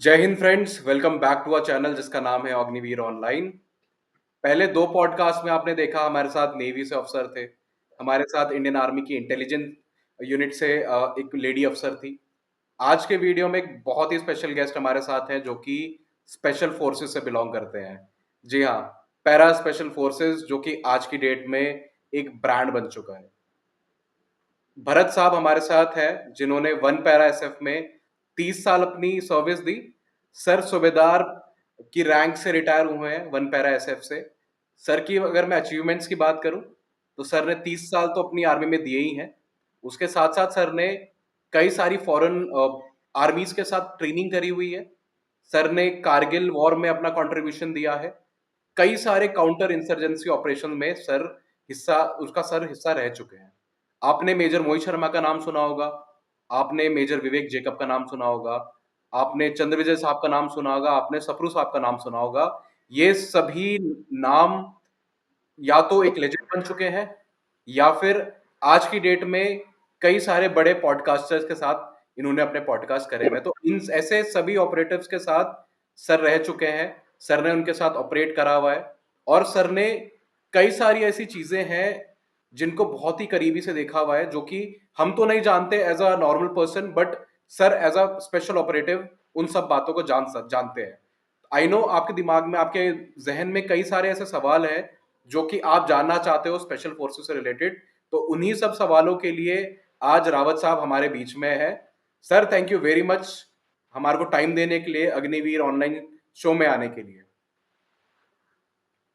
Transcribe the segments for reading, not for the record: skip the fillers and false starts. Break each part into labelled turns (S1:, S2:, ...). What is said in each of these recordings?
S1: जय Hind friends, welcome back to a channel जिसका नाम है अग्निवीर ऑनलाइन। पहले दो पॉडकास्ट में आपने देखा हमारे साथ नेवी से अफसर थे, हमारे साथ इंडियन आर्मी की इंटेलिजेंस यूनिट से एक लेडी अफसर थी। आज के वीडियो में एक बहुत ही स्पेशल गेस्ट हमारे साथ हैं जो कि स्पेशल फोर्सेस से बिलोंग करते हैं। जी हाँ, पैरा स्पेशल फोर्सेस जो कि आज की डेट में एक ब्रांड बन चुका है। भरत साहब हमारे साथ हैं जिन्होंने वन पैरा एसएफ में 30 साल अपनी सर्विस दी। सर सूबेदार की रैंक से रिटायर हुए हैं वन पैरा एसएफ से। सर की अगर मैं अचीवमेंट्स की बात करूं तो सर ने 30 साल तो अपनी आर्मी में दिए ही हैं। उसके साथ साथ सर ने कई सारी फॉरेन आर्मीज के साथ ट्रेनिंग करी हुई है। सर ने कारगिल वॉर में अपना कंट्रीब्यूशन दिया है। कई सारे काउंटर इंसर्जेंसी ऑपरेशन में सर हिस्सा रह चुके हैं। आपने मेजर मोहित शर्मा का नाम सुना होगा, आपने मेजर विवेक जेकब का नाम सुना होगा, आपने चंद्रविजय साहब का नाम सुना होगा, आपने सप्रू साहब का नाम सुना होगा। ये सभी नाम या तो एक लेजेंड बन चुके हैं या फिर आज की डेट में कई सारे बड़े पॉडकास्टर्स के साथ इन्होंने अपने पॉडकास्ट करे हुए हैं। तो इन ऐसे सभी ऑपरेटिव्स के साथ सर रह चुके हैं। सर ने उनके साथ ऑपरेट करा हुआ है और सर ने कई सारी ऐसी चीजें हैं जिनको बहुत ही करीबी से देखा हुआ है जो कि हम तो नहीं जानते as a normal person, but sir as a special operative उन सब बातों को जानते हैं। आई नो आपके दिमाग में, आपके जहन में कई सारे ऐसे सवाल हैं जो कि आप जानना चाहते हो स्पेशल फोर्सेस से रिलेटेड। तो उन्हीं सब सवालों के लिए आज रावत साहब हमारे बीच में है। Sir, thank you very much हमारे को टाइम देने के लिए, अग्निवीर ऑनलाइन शो में आने के लिए।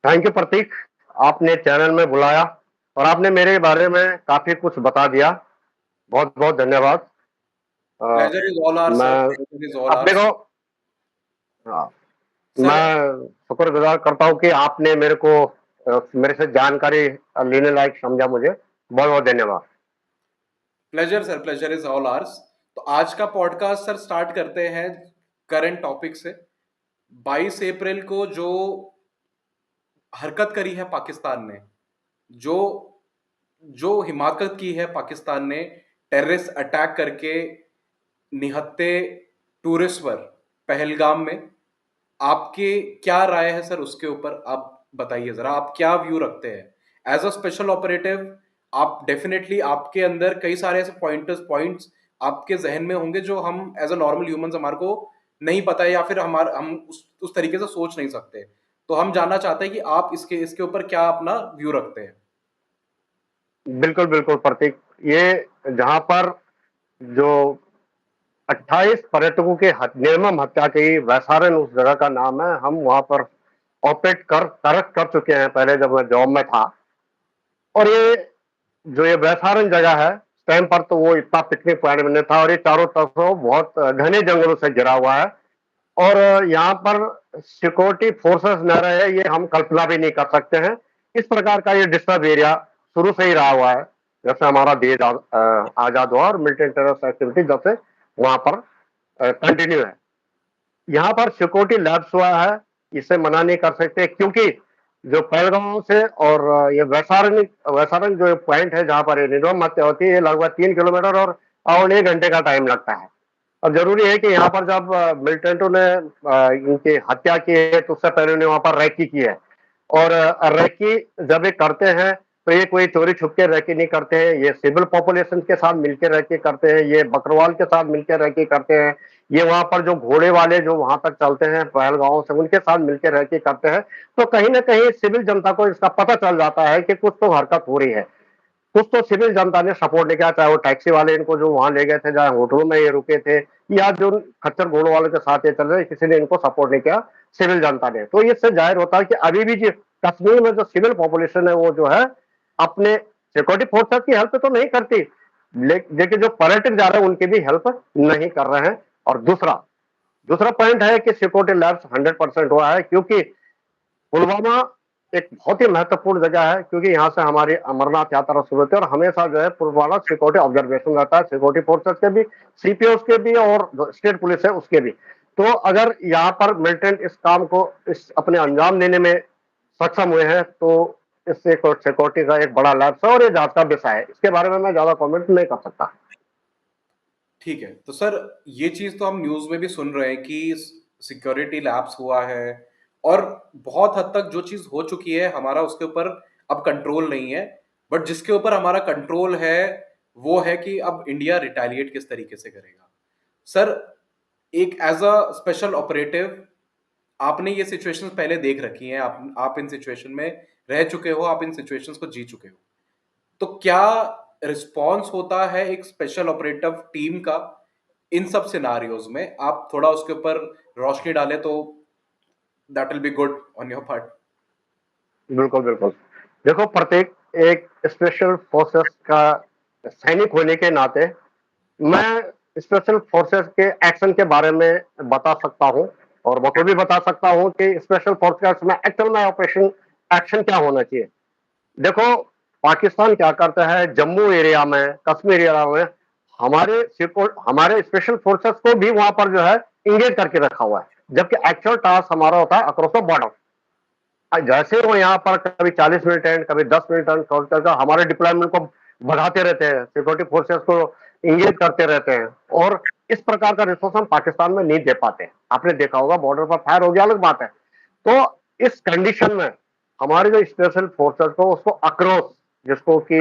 S2: थैंक यू प्रतीक। आपने चैनल में बुलाया और आपने मेरे बारे में काफी कुछ बता दिया। बहुत बहुत धन्यवाद। Uh,
S1: pleasure is all our sir,
S2: मैं
S1: प्लेजर इज ऑल
S2: अपने
S1: आवर।
S2: को हाँ,
S1: सर,
S2: मैं शुक्रगुजार करता हूँ कि आपने मेरे से जानकारी लेने लायक समझा मुझे। बहुत बहुत धन्यवाद।
S1: Pleasure sir, pleasure is all hours. तो आज का पॉडकास्ट सर स्टार्ट करते हैं करंट टॉपिक से। 22 अप्रैल को जो हरकत करी है पाकिस्तान ने, जो जो हिमाकत की है पाकिस्तान ने टेररिस्ट अटैक करके निहत्थे टूरिस्ट पर पहलगाम में, आपके क्या राय है सर उसके ऊपर? आप बताइए जरा, आप क्या व्यू रखते हैं एज अ स्पेशल ऑपरेटिव? आप डेफिनेटली, आपके अंदर कई सारे ऐसे पॉइंट्स आपके जहन में होंगे जो हम एज अ नॉर्मल ह्यूमंस हमारे को नहीं पता है या फिर हम उस तरीके से सोच नहीं सकते। तो हम जानना चाहते हैं कि आप इसके इसके ऊपर क्या अपना व्यू रखते हैं।
S2: बिल्कुल बिल्कुल प्रतीक। ये जहाँ पर जो 28 पर्यटकों के निर्मम हत्या की वैसारन उस जगह का नाम है। हम वहां पर ऑपरेट कर चुके हैं पहले जब मैं जॉब में था। और ये वैसारन जगह है, उस टाइम पर तो वो इतना पिकनिक पॉइंट बने था और ये चारों तरफ से बहुत घने जंगलों से घिरा हुआ है। और यहाँ पर सिक्योरिटी फोर्सेस न रहे, ये हम कल्पना भी नहीं कर सकते हैं। इस प्रकार का ये डिस्टर्ब एरिया शुरू से ही रहा हुआ है, जब से हमारा देश आजाद हुआ और मिलिट्री टेररिस्ट एक्टिविटी जब से वहां पर कंटिन्यू है। यहाँ पर सिक्योरिटी लैप्स हुआ है, इसे मना नहीं कर सकते, क्योंकि जो पहलगांव से और ये वैसारन वैसारन जो पॉइंट है जहाँ पर ये निर्मम हत्या होती है, ये लगभग 3 किलोमीटर और अराउंड 1 घंटे का टाइम लगता है। अब जरूरी है कि यहाँ पर जब मिलिटेंटों ने इनकी हत्या की है तो उससे पहले उन्हें वहां पर रैकी की है। और रैकी जब ये करते हैं तो ये कोई चोरी छुप के रैकी नहीं करते हैं, ये सिविल पॉपुलेशन के साथ मिलकर रैकी करते हैं, ये बकरवाल के साथ मिलकर रैकी करते हैं, ये वहां पर जो घोड़े वाले जो वहां तक चलते हैं पहलगांव से उनके साथ मिलकर रैकी करते हैं। तो कहीं ना कहीं सिविल जनता को इसका पता चल जाता है कि कुछ तो हरकत हो रही है। कुछ तो सिविल जनता ने सपोर्ट नहीं किया, चाहे वो टैक्सी वाले इनको जो वहां ले गए थे, चाहे होटलों में ये रुके थे, या जो खच्चर घोड़ों वालों के साथ ये चल रहे, किसी ने इनको सपोर्ट नहीं किया, सिविल जनता ने। तो इससे जाहिर होता है कि अभी भी जो कश्मीर में जो सिविल पॉपुलेशन है वो जो है अपने सिक्योरिटी फोर्सेस की हेल्प तो नहीं करती, लेकिन जो पर्यटक जा रहे हैं उनकी भी हेल्प नहीं कर रहे हैं। और दूसरा दूसरा पॉइंट है कि सिक्योरिटी लैब्स 100% हुआ है, क्योंकि पुलवामा एक बहुत ही महत्वपूर्ण जगह है, क्योंकि यहाँ से हमारी अमरनाथ यात्रा शुरू होती है और हमेशा जो है पुलवामा सिक्योरिटी ऑब्जर्वेशन रहता है, सिक्योरिटी फोर्सेस के भी, सीपीओ के भी और स्टेट पुलिस है उसके भी। तो अगर यहाँ पर मिलिटेंट इस काम को इस अपने अंजाम देने में सक्षम हुए हैं तो इससे सिक्योरिटी का एक बड़ा लैप्स है और ये जांच का विषय है। इसके बारे में मैं ज्यादा कमेंट नहीं कर सकता।
S1: ठीक है। तो सर ये चीज़ तो हम न्यूज़ में भी सुन रहे हैं कि सिक्योरिटी लैप्स हुआ है और बहुत हद तक जो चीज़ हो चुकी है हमारा उसके ऊपर अब कंट्रोल नहीं है। बट जिसके ऊपर हमारा कंट्रोल है, वो है कि अब इंडिया रिटेलिएट किस तरीके से करेगा। सर एक एज़ अ स्पेशल ऑपरेटिव आपने ये सिचुएशंस पहले देख रखी हैं, आप इन सिचुएशन में रह चुके हो, आप इन सिचुएशंस को जी चुके हो। तो क्या रिस्पॉन्स होता है एक स्पेशल ऑपरेटिव टीम का इन सब सिनारियोज में? आप थोड़ा उसके ऊपर रोशनी डालें तो that will be good on your part.
S2: बिल्कुल, बिल्कुल। देखो, प्रत्येक एक स्पेशल फोर्सेस का सैनिक होने के नाते मैं स्पेशल फोर्सेस के एक्शन के बारे में बता सकता हूँ और बखूबी बता सकता हूँ कि स्पेशल फोर्सेस में एक्चुअल में ऑपरेशन एक्शन क्या होना चाहिए। देखो, पाकिस्तान क्या करता है, जम्मू एरिया में, कश्मीर एरिया में हमारे स्पेशल फोर्सेस को भी वहां पर जो है इंगेज करके रखा हुआ है, जबकि एक्चुअल टास्क हमारा होता है अक्रॉस द बॉर्डर। जैसे वो यहाँ पर कभी 40 मिनट एंड कभी 10 मिनट एंड का हमारे डिप्लॉयमेंट को बढ़ाते रहते हैं, सिक्योरिटी फोर्सेस को इंगेज करते रहते हैं और इस प्रकार का रिसोर्स हम पाकिस्तान में नहीं दे पाते। आपने देखा होगा, बॉर्डर पर फायर हो गया अलग बात है। तो इस कंडीशन में हमारे जो स्पेशल फोर्सेस को उसको अक्रॉस, जिसको कि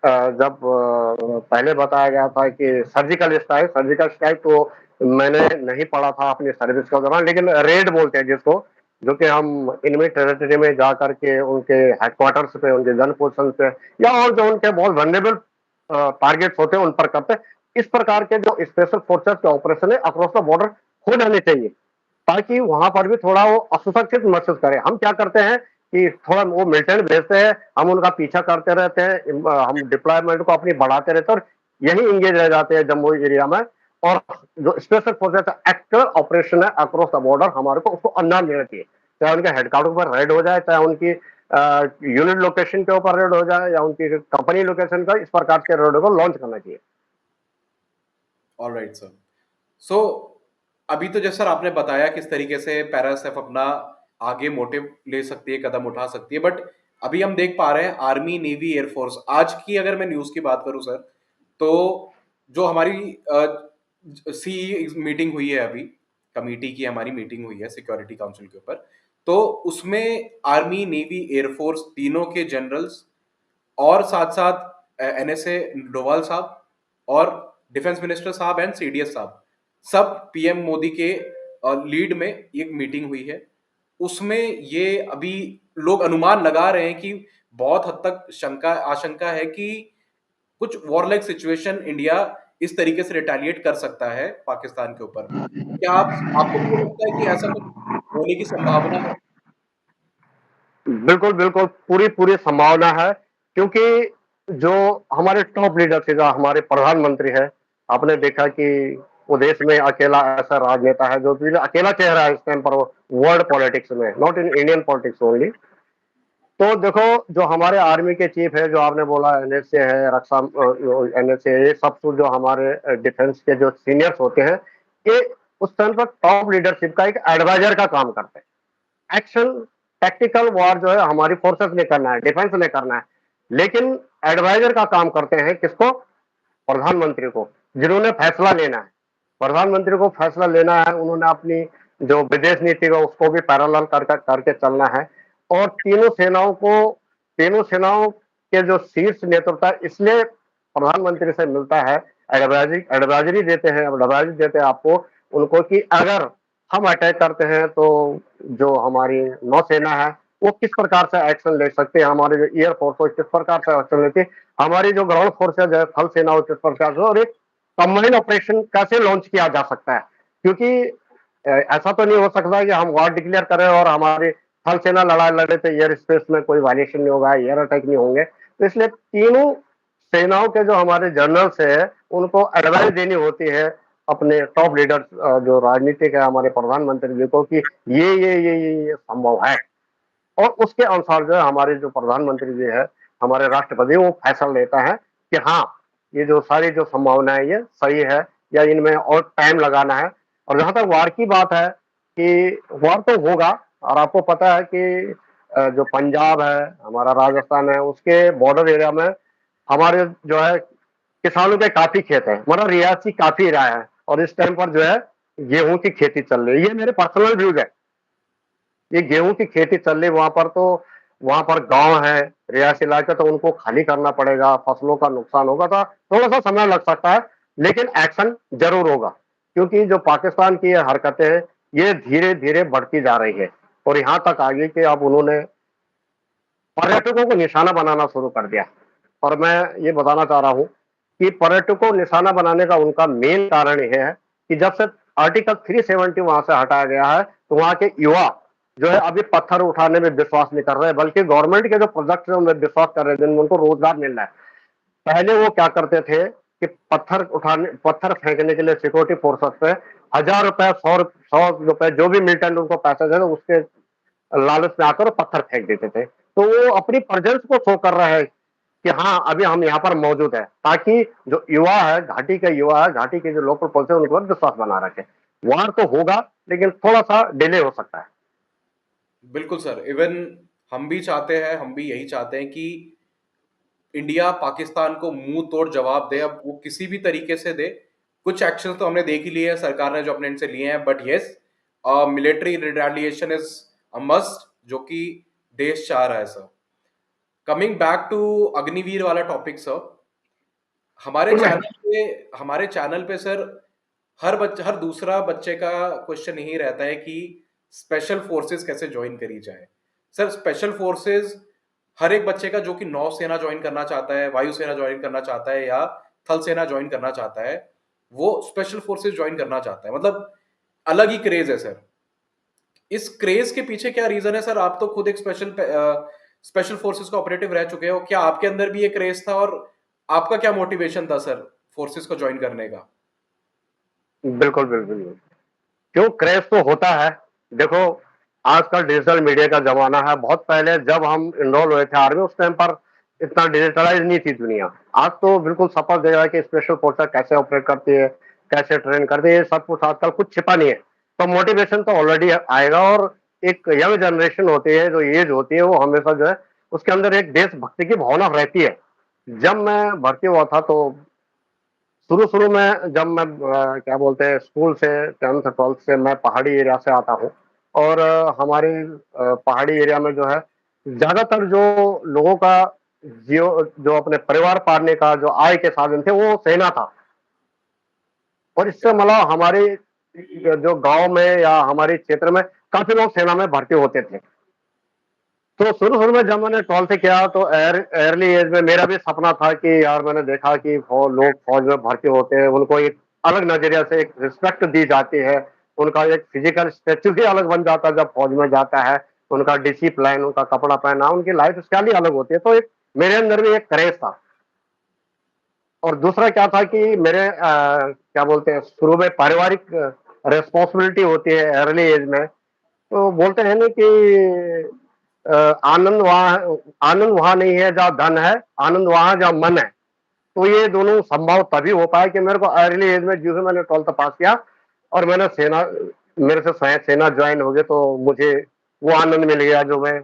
S2: जब पहले बताया गया था कि सर्जिकल स्ट्राइक तो मैंने नहीं पढ़ा था अपनी सर्विस के दौरान, लेकिन रेड बोलते हैं जिसको, जो कि हम इनमी टेरिटरी में जा करके उनके हेडक्वार्टर्स पे, उनके गन पोजिशन पे या और जो उनके बहुत वनरेबल टारगेट्स होते हैं उन पर करते हैं। इस प्रकार के जो स्पेशल फोर्सेस के ऑपरेशन है अक्रॉस द बॉर्डर हो जाने चाहिए, ताकि वहां पर भी थोड़ा वो असुरक्षित महसूस करें। हम क्या करते हैं कि थोड़ा वो मिलिटेंट भेजते हैं, हम उनका पीछा करते रहते हैं, हम डिप्लॉयमेंट को अपनी बढ़ाते रहते हैं और यही इंगेज रह जाते हैं जम्मू एरिया में। और जो स्पेशल फोर्सेस का एक्चुअल ऑपरेशन है अक्रॉस द बॉर्डर, हमारे को उसको अंजाम देना चाहिए, चाहे उनके हेडक्वार्टर पर रेड हो जाए, चाहे उनकी यूनिट लोकेशन के ऊपर रेड हो जाए या उनकी कंपनी लोकेशन का, इस प्रकार के रेड को लॉन्च करना चाहिए।
S1: Alright sir. सो अभी तो जैसे सर आपने बताया किस तरीके से पैरासेफ अपना आगे मोटिव ले सकती है, कदम उठा सकती है, बट अभी हम देख पा रहे हैं आर्मी, नेवी, एयरफोर्स आज की अगर मैं न्यूज की बात करूं सर, तो जो हमारी सी मीटिंग हुई है अभी, कमेटी की हमारी मीटिंग हुई है सिक्योरिटी काउंसिल के ऊपर, तो उसमें आर्मी, नेवी, एयरफोर्स तीनों के जनरल्स और साथ साथ एनएसए डोवाल साहब और डिफेंस मिनिस्टर साहब एंड सीडीएस साहब, सब पीएम मोदी के लीड में एक मीटिंग हुई है। उसमें ये अभी लोग अनुमान लगा रहे हैं कि बहुत हद तक शंका आशंका है कि कुछ वॉरलाइक सिचुएशन इंडिया इस तरीके से रिटेलिएट कर सकता है पाकिस्तान के ऊपर। तो क्या आप आपको भी ये लगता है कि ऐसा कुछ होने की संभावना है?
S2: बिल्कुल, बिल्कुल, पूरी-पूरी संभावना है, क्योंकि जो हमारे टॉप लीडर्स है, जो हमारे प्रधानमंत्री हैं, आपने देखा कि वो देश में अकेला ऐसा राजनेता है जो कि अकेला चेहरा है इस टाइम पर वर्ल्ड पॉलिटिक्स में, not in Indian politics only. तो देखो, जो हमारे आर्मी के चीफ है, जो आपने बोला एनएसए है, रक्षा एनएसए, ये सब कुछ जो हमारे डिफेंस के जो सीनियर्स होते हैं, ये उस टाइम पर टॉप लीडरशिप का एक एडवाइजर का काम करते हैं। एक्शन टैक्टिकल वॉर जो है हमारी फोर्सेस ने करना है, डिफेंस ने करना है, लेकिन एडवाइजर का काम करते हैं किसको? प्रधानमंत्री को, जिन्होंने फैसला लेना है। प्रधानमंत्री को फैसला लेना है, उन्होंने अपनी जो विदेश नीति है उसको भी पैरेलल करके चलना है। और तीनों सेनाओं के जो शीर्ष नेतृत्व है, इसलिए प्रधानमंत्री से मिलता है, एडवाइजरी देते हैं, एडवाइजरी देते हैं आपको, उनको, कि अगर हम अटैक करते हैं तो जो हमारी नौसेना है वो किस प्रकार से एक्शन ले सकते हैं, हमारे जो एयरफोर्स हो किस प्रकार से एक्शन लेती है, हमारी जो ग्राउंड फोर्सेज है, थल सेना हो किस प्रकार से, और एक कंबाइंड ऑपरेशन कैसे लॉन्च किया जा सकता है। क्योंकि ऐसा तो नहीं हो सकता कि हम वॉर डिक्लेयर करें और हमारी थल सेना लड़ाई लड़े तो एयर स्पेस में कोई वायलेशन नहीं होगा, एयर अटैक नहीं होंगे। तो इसलिए तीनों सेनाओं के जो हमारे जनरल्स है उनको एडवाइस देनी होती है अपने टॉप लीडर्स, जो राजनीतिक है हमारे प्रधानमंत्री जी को, कि ये संभव है। और उसके अनुसार जो है हमारे जो प्रधानमंत्री जी है, हमारे राष्ट्रपति, वो फैसला लेता है कि हाँ, ये जो सारी जो संभावना है ये सही है या इनमें और टाइम लगाना है। और जहां तक वार की बात है, कि वार तो होगा, और आपको पता है कि जो पंजाब है, हमारा राजस्थान है, उसके बॉर्डर एरिया में हमारे जो है किसानों के काफी खेत है, मतलब रियासी काफी रहा है, और इस टाइम पर जो है गेहूं की खेती चल रही है। ये मेरे पर्सनल व्यूज है, ये गेहूं की खेती चल रही वहां पर, तो वहां पर गांव है, रियासी इलाका, तो उनको खाली करना पड़ेगा, फसलों का नुकसान होगा, तो थोड़ा सा समय लग सकता है, लेकिन एक्शन जरूर होगा, क्योंकि जो पाकिस्तान की ये हरकतें हैं ये धीरे धीरे बढ़ती जा रही है, और यहाँ तक आ गई कि अब उन्होंने पर्यटकों को निशाना बनाना शुरू कर दिया। और मैं ये बताना चाह रहा हूँ कि पर्यटकों को निशाना बनाने का उनका मेन कारण यह है कि जब से आर्टिकल 370 वहां से हटाया गया है, तो वहां के युवा जो है अभी पत्थर उठाने में विश्वास नहीं कर रहे, बल्कि गवर्नमेंट के जो प्रोजेक्ट है उनमें विश्वास कर रहे हैं, जिनमें उनको रोजगार मिल रहा है। पहले वो क्या करते थे कि पत्थर फेंकने के लिए सिक्योरिटी फोर्सेस पे 1000 रुपए, 100 रुपए जो भी मिलता उनको पैसे थे, तो उसके लालच में आकर पत्थर फेंक देते थे। तो वो अपनी प्रेजेंस को शो कर रहा है कि हाँ अभी हम यहाँ पर मौजूद है, ताकि जो युवा है, घाटी के युवा है, घाटी के जो लोकल पुलिस है, उनको विश्वास बना रखे। वार तो होगा, लेकिन थोड़ा सा डिले हो सकता है।
S1: बिल्कुल सर, इवन हम भी चाहते हैं, हम भी यही चाहते हैं कि इंडिया पाकिस्तान को मुंह तोड़ जवाब दे, अब वो किसी भी तरीके से दे। कुछ एक्शन तो हमने देख ही लिए हैं सरकार ने जो अपने इनसे लिए हैं, but yes, military retaliation is a must, जो कि देश चाह रहा है sir. Coming back to Agniveer वाला टॉपिक सर, हमारे चैनल पे हमारे चैनल पे सर हर दूसरा बच्चे का क्वेश्चन यही रहता है कि स्पेशल फोर्सेस कैसे ज्वाइन करी जाए। सर स्पेशल फोर्सेस हर एक बच्चे का जो कि नौसेना ज्वाइन करना चाहता है, वायुसेना ज्वाइन करना चाहता है या थल सेना ज्वाइन करना चाहता है, वो स्पेशल फोर्सेस ज्वाइन करना चाहता है। मतलब अलग ही क्रेज है सर। इस क्रेज के पीछे क्या रीजन है सर? आप तो खुद एक स्पेशल फोर्सेस का ऑपरेटिव रह चुके हो, क्या आपके अंदर भी ये क्रेज था और आपका क्या मोटिवेशन था सर फोर्सेस को ज्वाइन करने का?
S2: बिल्कुल बिल्कुल, क्यों क्रैश तो होता है। देखो, आजकल डिजिटल मीडिया का जमाना है। बहुत पहले जब हम इनरोल हुए थे आर्मी, उस टाइम पर इतना डिजिटलाइज नहीं थी दुनिया। आज तो बिल्कुल सफल दे रहा है कि स्पेशल फोर्सेस कैसे ऑपरेट करती है, कैसे ट्रेन करती है, ये सब कुछ आजकल कुछ छिपा नहीं है। तो मोटिवेशन तो ऑलरेडी आएगा, और एक यंग जनरेशन होती है, जो एज होती है, वो हमेशा जो है उसके अंदर एक देशभक्ति की भावना रहती है। जब मैं भर्ती हुआ था, तो शुरू-शुरू में जब मैं क्या बोलते हैं, स्कूल से 10th 12th से मैं पहाड़ी एरिया से आता हूँ, और हमारे पहाड़ी एरिया में जो है ज़्यादातर जो लोगों का जो अपने परिवार पालने का जो आय के साधन थे, वो सेना था। और इससे मतलब हमारे जो गाँव में या हमारे क्षेत्र में काफ़ी लोग सेना में भर्ती होते थे। तो शुरू-शुरू में जब मैंने 12th किया, तो अर्ली एज में मेरा भी सपना था कि यार, मैंने देखा कि लोग फौज में भर्ती होते हैं, उनको एक अलग नज़रिया से एक रिस्पेक्ट दी जाती है, उनका एक फिजिकल स्टैच्यू भी अलग बन जाता है जब फौज में जाता है, उनका डिसिप्लिन, उनका कपड़ा पहनना, उनकी लाइफ स्टाइल ही अलग होती है। तो एक मेरे अंदर भी एक क्रेज़ था। और दूसरा क्या था कि मेरे क्या बोलते हैं, शुरू में पारिवारिक रिस्पॉन्सिबिलिटी होती है अर्ली एज में। तो बोलते हैं ना कि अ, आनंद वहाँ नहीं है जहाँ धन है, आनंद वहाँ जहाँ मन है। तो ये दोनों संभव तभी हो पाया कि मेरे को अर्ली एज में, जैसे मैंने 12th पास किया और मैंने मेरे से सेना ज्वाइन हो गई, तो मुझे वो आनंद मिल गया जो मैं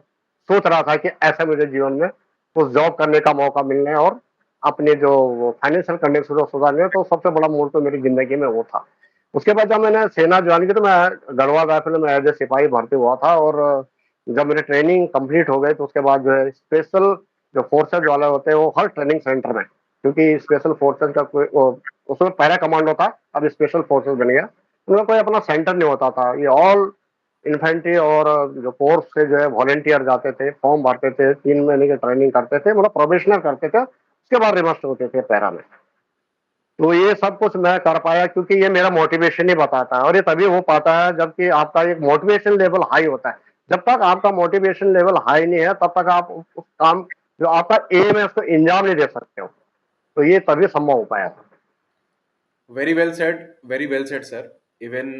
S2: सोच रहा था कि ऐसा मुझे जीवन में कुछ जॉब करने का मौका मिलना है, और अपने जो फाइनेंशियल कंडीशन को सुधारने है। तो सबसे बड़ा मोड़ तो मेरी जिंदगी में वो था। उसके बाद जब मैंने सेना ज्वाइन की, तो मैं गढ़वा राइफल में एज ए सिपाही भर्ती हुआ था, और जब मेरी ट्रेनिंग कंप्लीट हो गई, तो उसके बाद जो है स्पेशल जो फोर्सेज वाले होते हैं, वो हर ट्रेनिंग सेंटर में, क्योंकि स्पेशल फोर्सेज का कोई उसमें पैरा कमांडो था, अब स्पेशल फोर्सेज बन गया, उनका कोई अपना सेंटर नहीं होता था। ये ऑल इन्फेंट्री और जो कोर्स से जो है वॉलेंटियर जाते थे, फॉर्म भरते थे, 3 महीने की ट्रेनिंग करते थे, मतलब प्रोबेशनर करते थे, उसके बाद रिमस्ट होते थे पैरा में। तो ये सब कुछ मैं कर पाया क्योंकि ये मेरा मोटिवेशन ही बताता है, और ये तभी हो पाता है जबकि आपका एक मोटिवेशन लेवल हाई होता है। जब तक आपका मोटिवेशन लेवल हाई नहीं है, तब तक आप उस काम, जो आपका एम है, उसको अंजाम नहीं दे सकते हो। तो ये तभी संभव हो पाया था।
S1: Very well said, very well said sir. Even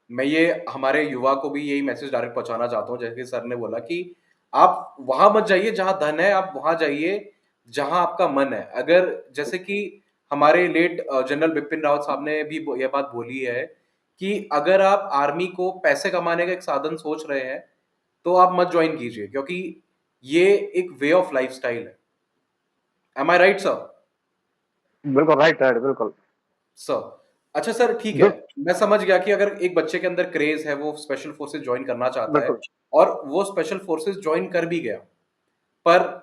S1: मैं ये हमारे युवा को भी यही मैसेज डायरेक्ट पहुंचाना चाहता हूँ, जैसे कि सर ने बोला कि आप वहां मत जाइए जहां धन है, आप वहां जाइए जहां आपका मन है। अगर जैसे कि हमारे लेट जनरल बिपिन रावत साहब ने भी यह बात बोली है कि अगर आप आर्मी को पैसे कमाने का एक साधन सोच रहे हैं, तो आप मत ज्वाइन कीजिए, क्योंकि ये एक वे ऑफ लाइफ स्टाइल है। एम आई राइट सर?
S2: बिल्कुल राइट, राइट, बिल्कुल।
S1: सर, अच्छा सर, ठीक है।
S2: दू
S1: मैं समझ गया कि अगर एक बच्चे के अंदर क्रेज़ है, वो स्पेशल फोर्सेस जॉइन करना चाहता है
S2: बिल्कुल।
S1: और वो स्पेशल फोर्सेस जॉइन कर भी गया, पर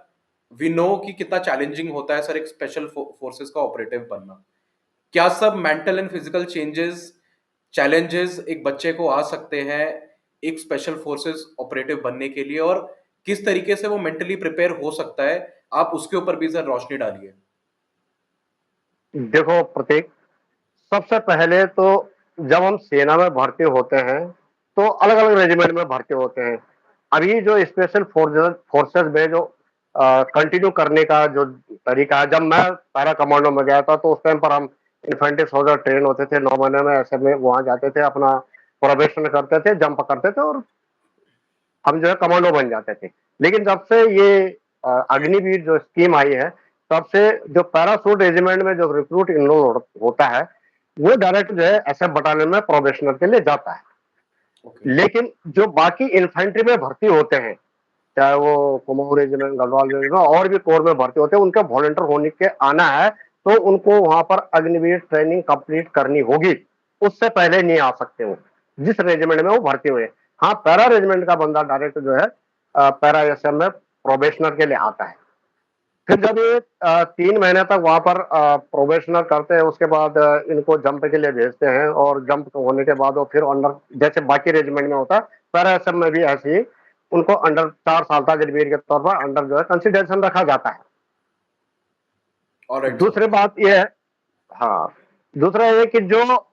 S1: वी नो कि कितना चैलेंजिंग होता है सर एक स्पेशल फोर्सेस का ऑपरेटिव बनना। क्या सब मेंटल एंड फिजिकल चैलेंजेस एक बच्चे को आ सकते हैं एक स्पेशल फोर्सेस ऑपरेटिव बनने के लिए, और किस तरीके से वो मेंटली प्रिपेयर हो सकता है? आप उसके ऊपर भी सर रोशनी डालिए।
S2: देखो प्रतीक, सबसे पहले तो जब हम सेना में भर्ती होते हैं, तो अलग-अलग रेजिमेंट में भर्ती होते हैं। अभी जो स्पेशल फोर्सेस फोर्सेस में जो कंटिन्यू करने का जो तरीका है, जब मैं पैरा कमांडो में गया था, तो उस टाइम पर हम इन्फेंट्री सोल्जर ट्रेन होते थे, 9 महीने में ऐसे में वहाँ जाते थे, अपना प्रोबेशन करते थे, जंप करते थे और हम जो है कमांडो बन जाते थे। लेकिन जब से ये अग्निवीर जो स्कीम आई है, तब से जो पैराशूट रेजिमेंट में जो रिक्रूट इनरोल होता है, वो डायरेक्ट जो है एसएफ बटालियन में प्रोबेशनर के लिए जाता है।
S1: ओके।
S2: लेकिन जो बाकी इन्फेंट्री में भर्ती होते हैं, चाहे वो कुमाऊं रेजिमेंट, गढ़वाल रेजिमेंट और भी कोर में भर्ती होते हैं, उनका वॉलंटियर होने के आना है, तो उनको वहां पर अग्निवीर ट्रेनिंग कंप्लीट करनी होगी। उससे पहले नहीं आ सकते वो, जिस रेजिमेंट में वो भर्ती हुए। हाँ, पैरा रेजिमेंट का बंदा डायरेक्ट जो है पैरा एसएम में प्रोबेशनर के लिए आता है। फिर जब ये 3 महीने तक वहाँ पर प्रोबेशनर करते हैं, उसके बाद इनको जंप के लिए भेजते हैं और जंप होने के बाद वो फिर अंडर, जैसे बाकी रेजिमेंट में होता है, पैरा एसएम में भी ऐसे ही उनको अंडर 4 साल तक अग्निवीर के तौर पर अंडर जो है कंसिडरेशन रखा जाता है।
S1: Alright sir.
S2: दूसरी बात ये है, हाँ, दूसरा ये कि जो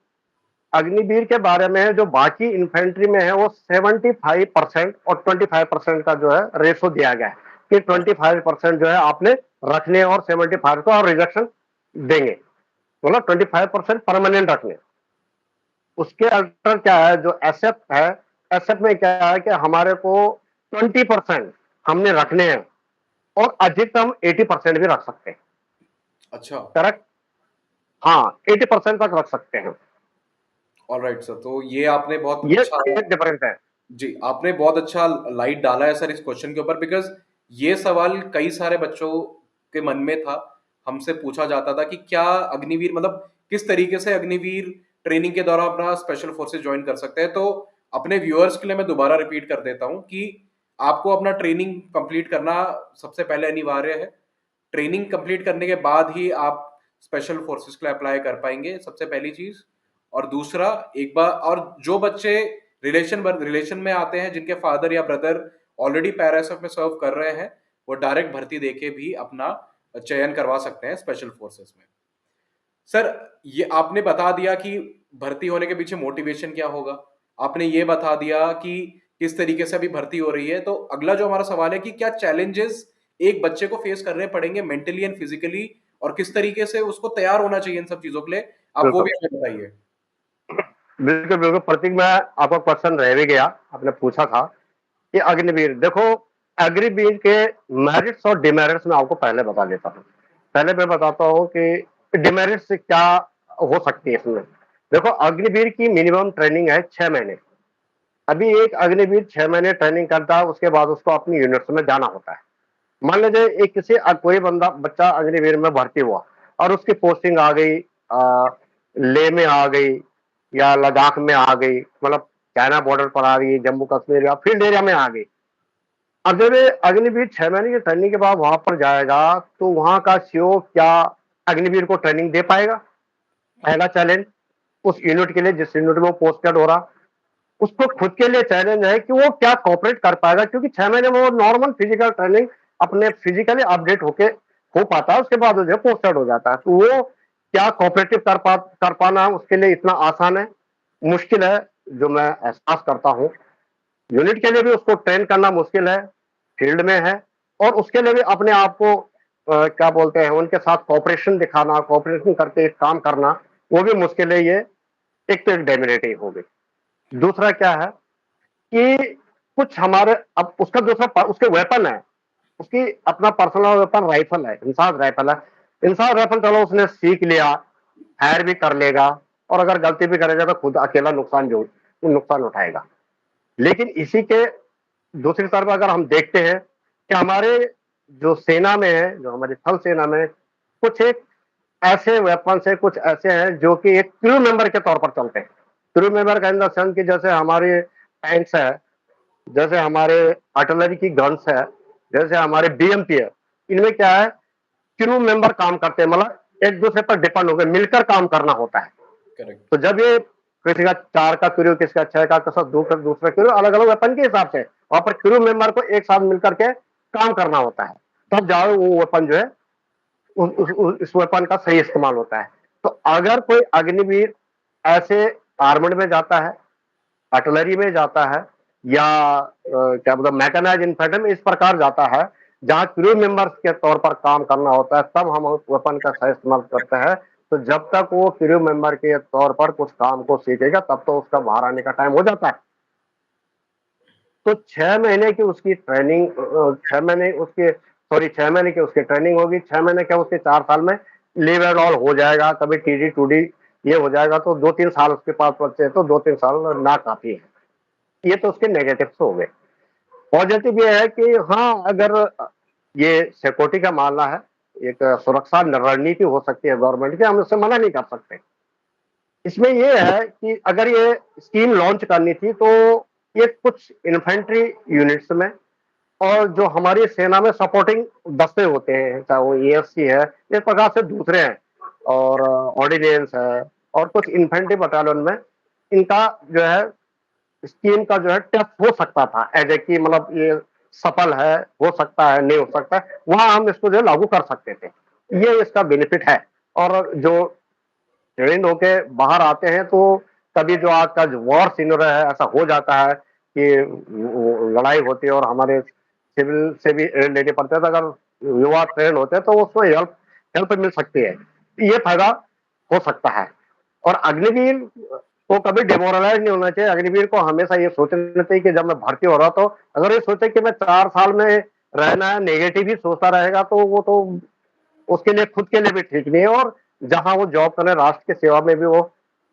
S2: अग्निवीर के बारे में जो बाकी इन्फेंट्री में है, वो 75% और 25% का जो है रेशो दिया गया है कि 25% जो है आपने रखने और 75 को और रिजेक्शन देंगे, मतलब 25% परमानेंट रखने। उसके अल्टर क्या है, जो एसएफ है, एसएफ में क्या है कि हमारे को 20% हमने रखने हैं और अधिकतम 80% भी रख सकते हैं।
S1: अच्छा।
S2: करेक्ट। हाँ, 80% तक रख सकते हैं।
S1: ऑलराइट सर, तो ये आपने बहुत
S2: ये
S1: अच्छा,
S2: डिफरेंस है।
S1: जी, आपने बहुत अच्छा लाइट डाला है सर इस क्वेश्चन के ऊपर, बिकॉज़ ये सवाल कई सारे बच्चों के मन में था। हमसे पूछा जाता था कि क्या अग्निवीर, मतलब किस तरीके से अग्निवीर ट्रेनिंग के दौरान अपना स्पेशल फोर्सेस जॉइन कर सकते हैं। तो अपने व्यूअर्स के लिए मैं दोबारा रिपीट कर देता हूँ कि आपको अपना ट्रेनिंग कंप्लीट करना सबसे पहले अनिवार्य है। ट्रेनिंग कंप्लीट करने के बाद ही आप स्पेशल फोर्सेस के लिए अप्लाई कर पाएँगे, सबसे पहली चीज़। और दूसरा, एक बार, और जो बच्चे रिलेशन में आते हैं, जिनके फादर या ब्रदर ऑलरेडी पैरा एसएफ में सर्व कर रहे हैं, वो डायरेक्ट भर्ती देके भी अपना चयन करवा सकते हैं स्पेशल फोर्सेस में। सर, ये आपने बता दिया कि भर्ती होने के पीछे मोटिवेशन क्या होगा। आपने ये बता दिया कि किस तरीके से अभी भर्ती हो रही है। तो अगला जो हमारा सवाल है कि क्या चैलेंजेस एक बच्चे को फेस करने पड़ेंगे मेंटली एंड फिजिकली, और किस तरीके से उसको तैयार होना चाहिए इन सब चीज़ों के लिए? आप वो
S2: बिल्कुल।
S1: भी हमें बताइए।
S2: बिल्कुल, बिल्कुल प्रतीक, मैं आपका क्वेश्चन रह भी गया, आपने पूछा था कि अग्निवीर, देखो अग्निवीर के मेरिट्स और डिमेरिट्स मैं आपको पहले बता देता हूँ। पहले मैं बताता हूँ कि डिमेरिट्स क्या हो सकती है इसमें। देखो, अग्निवीर की मिनिमम ट्रेनिंग है 6 महीने। अभी एक अग्निवीर 6 महीने ट्रेनिंग करता है, उसके बाद उसको अपनी यूनिट्स में जाना होता है। मान लीजिए एक किसी कोई बंदा बच्चा अग्निवीर में भर्ती हुआ और उसकी पोस्टिंग आ गई लेह में आ गई या लद्दाख में आ गई, मतलब चाइना बॉर्डर पर आ गई, जम्मू कश्मीर या फील्ड एरिया में आ गई। अब जब ये अग्निवीर 6 महीने की ट्रेनिंग के बाद वहां पर जाएगा, तो वहां का सीओ क्या अग्निवीर को ट्रेनिंग दे पाएगा? पहला चैलेंज उस यूनिट के लिए, जिस यूनिट में वो पोस्टेड हो रहा, उसको खुद के लिए चैलेंज है कि वो क्या कोऑपरेट कर पाएगा, क्योंकि 6 महीने में वो नॉर्मल फिजिकल ट्रेनिंग अपने फिजिकली अपडेट होके हो पाता है, उसके बाद वो जो पोस्टेड हो जाता है। तो वो क्या कोऑपरेटिव कर पाना उसके लिए इतना आसान है, मुश्किल है, जो मैं एहसास करता हूँ। यूनिट के लिए भी उसको ट्रेन करना मुश्किल है, फील्ड में है, और उसके लिए भी अपने आप को क्या बोलते हैं, उनके साथ कोऑपरेशन दिखाना, कोऑपरेशन करके एक काम करना, वो भी मुश्किल है। ये एक तो एक डेमिनेट हो गई। दूसरा क्या है कि कुछ हमारे, अब उसका दूसरा उसके वेपन है, उसकी अपना पर्सनल वेपन राइफल है, इंसास राइफल है। इंसास राइफल चलो उसने सीख लिया, फायर भी कर लेगा, और अगर गलती भी करेगा तो खुद अकेला नुकसान उठाएगा। लेकिन इसी के दूसरी तरफ अगर हम देखते हैं कि हमारे जो सेना में है, जो हमारी थल सेना में कुछ एक ऐसे वेपन से कुछ ऐसे हैं जो कि एक क्रू मेंबर के तौर पर चलते हैं। क्रू मेंबर का इन द सेंस कि जैसे हमारे टैंक्स है, जैसे हमारे आर्टिलरी की गन्स है, जैसे हमारे बीएमपी है, इनमें क्या है, क्रू मेंबर काम करते हैं, मतलब एक दूसरे पर डिपेंड हो गए, मिलकर काम करना होता है।
S1: करेक्ट।
S2: तो जब ये किसी का 4 का क्रू, किसी का 6 का, किसी दूसरा क्रू, अलग-अलग वेपन के हिसाब से वहाँ पर क्रू मेंबर को एक साथ मिलकर के काम करना होता है। तब जाओ वो वेपन जो है इस वेपन का सही इस्तेमाल होता है। तो अगर कोई अग्निवीर ऐसे आर्मड में जाता है, आर्टिलरी में जाता है, या क्या बोलते हैं मैकेनाइज्ड इन्फैंट्री में इस प्रकार जाता है, जहाँ क्रू मेंबर्स के तौर पर काम करना होता है, तब हम उस वेपन का सही इस्तेमाल करते हैं। तो जब तक वो क्रू मेंबर के तौर पर कुछ काम को सीखेगा, तब तो उसका बाहर आने का टाइम हो जाता है। तो 6 महीने की उसकी ट्रेनिंग, 6 महीने उसके, सॉरी 6 महीने की उसकी ट्रेनिंग होगी, 6 महीने क्या उसके 4 साल में लीव एंड ऑल हो जाएगा, कभी टीडी टूडी ये हो जाएगा, तो 2-3 साल उसके पास बच्चे हैं, तो 2-3 साल ना काफी है। ये तो उसके नेगेटिव्स हो गए। पॉजिटिव ये है कि हाँ, अगर ये सिक्योरिटी का मामला है, एक सुरक्षा रणनीति हो सकती है गवर्नमेंट की, हम उससे मना नहीं कर सकते। इसमें ये है कि अगर ये स्कीम लॉन्च करनी थी, तो ये कुछ इन्फेंट्री यूनिट्स में और जो हमारी सेना में सपोर्टिंग दस्ते होते हैं, चाहे वो एएफसी है, इस प्रकार से दूसरे हैं, और ऑर्डिनेंस है, और कुछ इन्फेंट्री बटालियन में इनका जो है स्कीम का जो है टेस्ट हो सकता था, एज ए कि मतलब ये सफल है, हो सकता है, नहीं हो सकता है, वहां हम इसको जो है लागू कर सकते थे। ये इसका बेनिफिट है। और जो ट्रेंड होके बाहर आते हैं, तो कभी जो आज का जो वॉर सीनर है, ऐसा हो जाता है कि लड़ाई होती है और हमारे सिविल से भी रिलेटेड पड़ते हैं, तो अगर युवा ट्रेंड होते हैं, तो उसको हेल्प हेल्प मिल सकती है, ये फायदा हो सकता है। और अग्निवीर को कभी डिमोरलाइज नहीं होना चाहिए। अग्निवीर को हमेशा ये सोचना चाहिए कि जब मैं भर्ती हो रहा, तो अगर ये सोचे कि मैं 4 साल में रहना है, नेगेटिव ही सोचता रहेगा, तो वो तो उसके लिए खुद के लिए भी ठीक नहीं है, और जहां वो जॉब कर रहे हैं राष्ट्र की सेवा में भी वो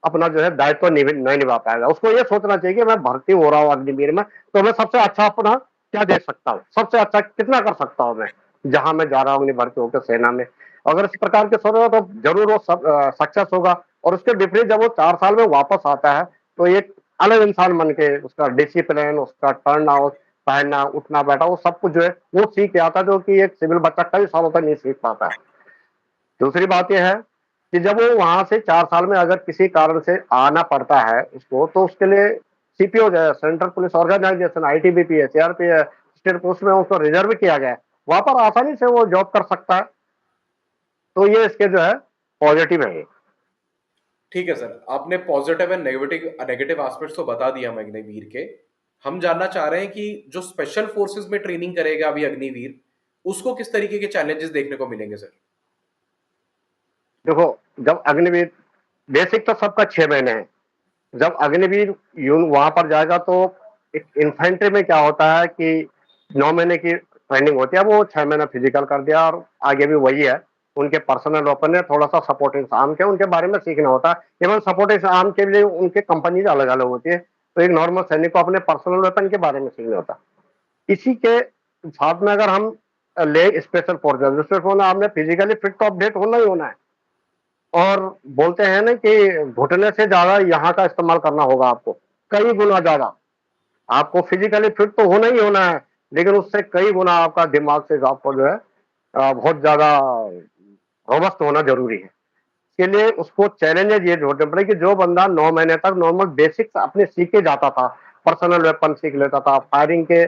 S2: अपना जो है दायित्व नहीं निभा पाएगा। उसको ये सोचना चाहिए कि मैं भर्ती हो रहा हूँ अग्निवीर में, तो मैं सबसे अच्छा अपना क्या दे सकता हूँ, सबसे अच्छा कितना कर सकता हूँ मैं, जहां मैं जा रहा हूँ भर्ती होकर सेना में। अगर इस प्रकार के सोचेगा, तो जरूर वो सक्सेस होगा। और उसके विपरीत जब वो 4 साल में वापस आता है, तो एक अलग इंसान बन के उसका डिसिप्लिन, उसका टर्न आउट, पहनना, उठना, बैठा, वो सब कुछ जो है वो सीख के आता है, जो कि एक सिविल बच्चा कई सालों तक नहीं सीख पाता है। दूसरी बात यह है कि जब वो वहां से 4 साल में अगर किसी कारण से आना पड़ता है उसको, तो उसके लिए सीपीओ जो है, सेंट्रल पुलिस ऑर्गेनाइजेशन, आईटीबीपी है, सीआरपी है, स्टेट पुलिस में उसको रिजर्व किया गया है, वहां पर आसानी से वो जॉब कर सकता है। तो ये इसके जो है पॉजिटिव है।
S1: ठीक है सर, आपने positive and negative negative aspects तो बता दिया हम अग्निवीर के। हम जानना चाह रहे हैं कि जो स्पेशल फोर्सेस में ट्रेनिंग करेगा अभी अग्निवीर, उसको किस तरीके के चैलेंजेस देखने को मिलेंगे सर?
S2: देखो, जब अग्निवीर, बेसिक तो सबका 6 महीने है। जब अग्निवीर वहां पर जाएगा, तो एक इन्फेंट्री में क्या होता है कि 9 महीने की ट्रेनिंग होती है, वो 6 महीना फिजिकल कर दिया, और आगे भी वही है। उनके पर्सनल वेपन है, थोड़ा सा सपोर्टिंग आर्म के उनके बारे में सीखना होता है। इवन सपोर्टिंग आर्म के लिए उनके कंपनीज अलग अलग होती है, तो एक नॉर्मल सैनिक को अपने पर्सनल वेपन के बारे में सीखना होता है। इसी के साथ में अगर हम ले स्पेशल फोर्सेस, आपने फिजिकली फिट तो अपडेट होना ही होना है। और बोलते हैं ना कि घुटने से ज्यादा यहाँ का इस्तेमाल करना होगा आपको, कई गुना ज्यादा। आपको फिजिकली फिट तो होना ही होना है, लेकिन उससे कई गुना आपका दिमाग से आपको जो है बहुत ज्यादा रोबस्ट होना जरूरी है। इसके लिए उसको चैलेंजेस ये जोड़ने पड़े कि जो बंदा 9 महीने तक नॉर्मल बेसिक्स अपने सीख के जाता था, पर्सनल वेपन सीख लेता था, फायरिंग के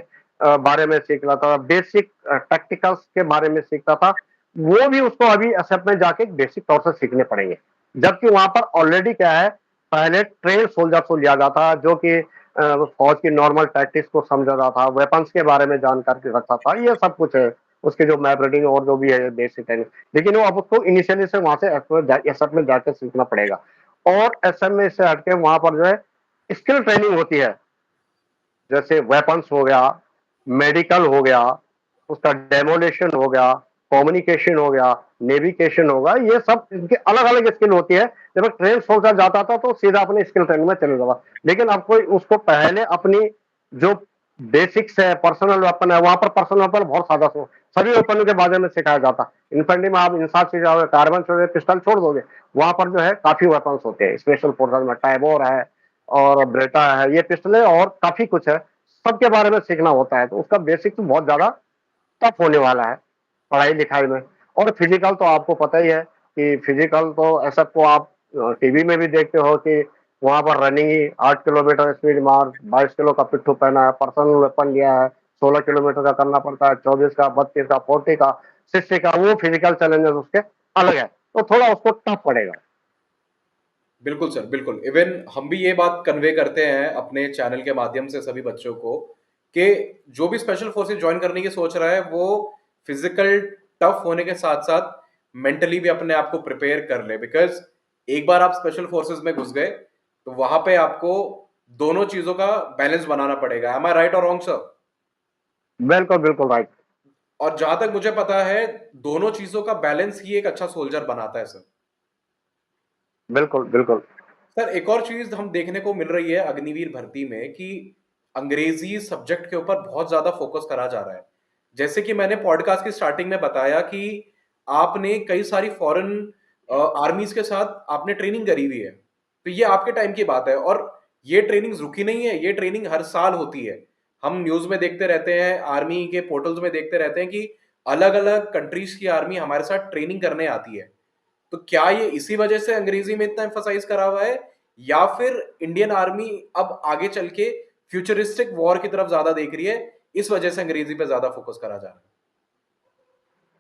S2: बारे में सीख लेता था, बेसिक टैक्टिकल्स के बारे में सीखता था, वो भी उसको अभी एसएफ में जाके बेसिक तौर से सीखने पड़ेंगे। जबकि वहां पर ऑलरेडी क्या है, पहले ट्रेन सोल्जर को लिया जाता, जो कि फौज की नॉर्मल टैक्टिक्स को समझा जाता, वेपन्स के बारे में जानकारी रखता था, ये सब कुछ है। उसके जो मैप रीडिंग और जो भी है बेसिक है, लेकिन वो अब उसको इनिशियली से वहां से एसएफ में जाकर सीखना पड़ेगा। और एसएफ में से हटके वहां पर जो है स्किल ट्रेनिंग होती है, जैसे वेपन्स हो गया, मेडिकल हो गया, उसका डेमोलेशन हो गया, कम्युनिकेशन हो गया, नेविगेशन होगा, ये सब इनके अलग अलग स्किल होती है। जब ट्रेन सोचा जाता था, तो सीधा अपने स्किल ट्रेनिंग में चले जाता, लेकिन अब कोई उसको पहले अपनी जो बेसिक्स है, पर्सनल वेपन है, वहां पर पर्सनल वेपन बहुत सभी वेपनों के बारे में सिखाया जाता। इन्फेंट्री में आप इंसास से जाओगे, कार्बन छोड़ पिस्टल छोड़ दोगे, वहां पर जो है काफी वेपन्स होते हैं। स्पेशल फोर्सेस में टाइबोर है और ब्रेटा है, ये पिस्टल है और काफी कुछ है, सबके बारे में सीखना होता है। तो उसका बेसिक तो बहुत ज्यादा टफ होने वाला है पढ़ाई लिखाई में। और फिजिकल तो आपको पता ही है कि फिजिकल तो ऐसा को आप टीवी में भी देखते हो कि वहां पर रनिंग ही 8 किलोमीटर स्पीड मार्च, 22 किलो का पिट्ठू पहना है, पर्सनल वेपन लिया है, 16 किलोमीटर का करना पड़ता है, 24 का, 32 का, 40 का, 60 का, वो फिजिकल चैलेंजेस उसके अलग है, तो थोड़ा उसको टफ पड़ेगा।
S1: बिल्कुल सर, बिल्कुल। इवन हम भी ये बात कन्वे करते हैं अपने चैनल के माध्यम से सभी बच्चों को कि जो भी स्पेशल फोर्सेस ज्वाइन करने की सोच रहा है वो फिजिकल टफ होने के साथ साथ मेंटली भी अपने आप को प्रिपेयर कर ले, बिकॉज एक बार आप स्पेशल फोर्सेस में घुस गए तो वहां पे आपको दोनों चीजों का बैलेंस बनाना पड़ेगा। एम आई राइट और रॉन्ग सर?
S2: बिल्कुल बिल्कुल राइट।
S1: और जहां तक मुझे पता है दोनों चीजों का बैलेंस ही एक अच्छा सोल्जर बनाता है सर।
S2: बिल्कुल बिल्कुल।
S1: सर एक और चीज हम देखने को मिल रही है अग्निवीर भर्ती में कि अंग्रेजी सब्जेक्ट के ऊपर बहुत ज्यादा फोकस करा जा रहा है। जैसे कि मैंने पॉडकास्ट की स्टार्टिंग में बताया कि आपने कई सारी फॉरेन आर्मीज के साथ आपने ट्रेनिंग करी हुई है, तो ये आपके टाइम की बात है। और ये ट्रेनिंग रुकी नहीं है, ये ट्रेनिंग हर साल होती है। हम न्यूज में देखते रहते हैं, आर्मी के पोर्टल्स में देखते रहते हैं कि अलग अलग कंट्रीज की आर्मी हमारे साथ ट्रेनिंग करने आती है। तो क्या ये इसी वजह से अंग्रेजी में इतना एम्फसाइज करा हुआ है, या फिर इंडियन आर्मी अब आगे चल के फ्यूचरिस्टिक वॉर की तरफ ज्यादा देख रही है, इस वजह से अंग्रेजी पे ज्यादा फोकस करा जा रहा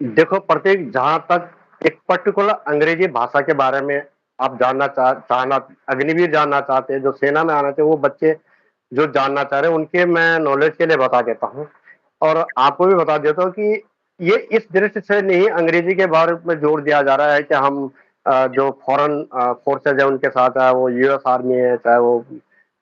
S2: देखो प्रतीक, जहां तक एक पर्टिकुलर अंग्रेजी भाषा के बारे में आप चाहना, अग्निवीर जानना चाहते हैं, जो सेना में आना चाहिए वो बच्चे जो जानना चाह रहे हैं, उनके मैं नॉलेज के लिए बता देता हूँ। और आपको भी बता देता हूँ कि ये इस दृष्टि से नहीं अंग्रेजी के बारे में जोर दिया जा रहा है कि हम जो फॉरेन फोर्सेज है उनके साथ, चाहे वो यूएस आर्मी है, चाहे वो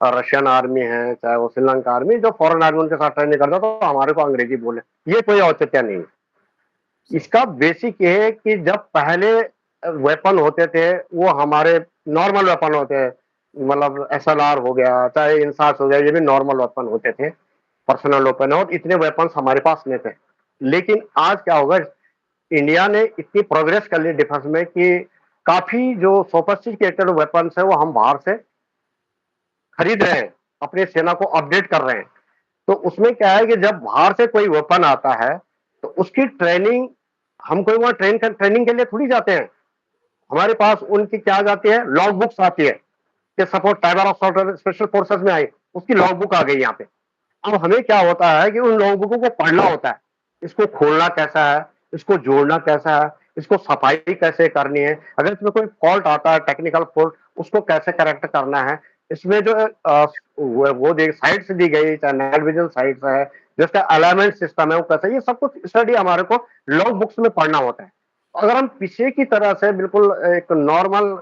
S2: रशियन आर्मी है, चाहे वो श्रीलंका आर्मी, जो फॉरेन आर्मी उनके साथ ट्रेनिंग करता है, तो हमारे को अंग्रेजी बोले, ये कोई औचित्य नहीं है।
S1: है।
S2: इसका बेसिक ये है कि जब पहले वेपन होते थे वो हमारे नॉर्मल वेपन होते हैं, मतलब एसएलआर हो गया, चाहे इंसास हो गया, ये भी नॉर्मल वेपन होते थे, पर्सनल वेपन, और इतने वेपन्स हमारे पास नहीं थे। लेकिन आज क्या होगा, इंडिया ने इतनी प्रोग्रेस कर ली डिफेंस में कि काफी जो सोफिस्टिकेटेड वेपन्स है वो हम बाहर से खरीद रहे हैं, अपनी सेना को अपडेट कर रहे हैं। तो उसमें क्या है कि जब बाहर से कोई वेपन आता है तो उसकी ट्रेनिंग, हम कोई वहां ट्रेनिंग के लिए थोड़ी जाते हैं, हमारे पास उनकी क्या जाती है, लॉग बुक्स आती है कि suppose tiger of software special forces में आई, उसकी लॉग बुक आ गई यहाँ पे। अब हमें क्या होता है कि उन लॉग बुकों को पढ़ना होता है, इसको खोलना कैसा है, इसको जोड़ना कैसा है, इसको सफाई कैसे करनी है, अगर इसमें कोई फॉल्ट आता है, टेक्निकल फॉल्ट, उसको कैसे करेक्ट करना है। इसमें जो वो देख साइट्स दी गई, चाहे नाइट विजन साइट्स है, जिसका अलाइनमेंट सिस्टम है वो कैसा, ये सब कुछ स्टडी हमारे को लॉग बुक्स में पढ़ना होता है। अगर हम पीछे की तरह से बिल्कुल एक नॉर्मल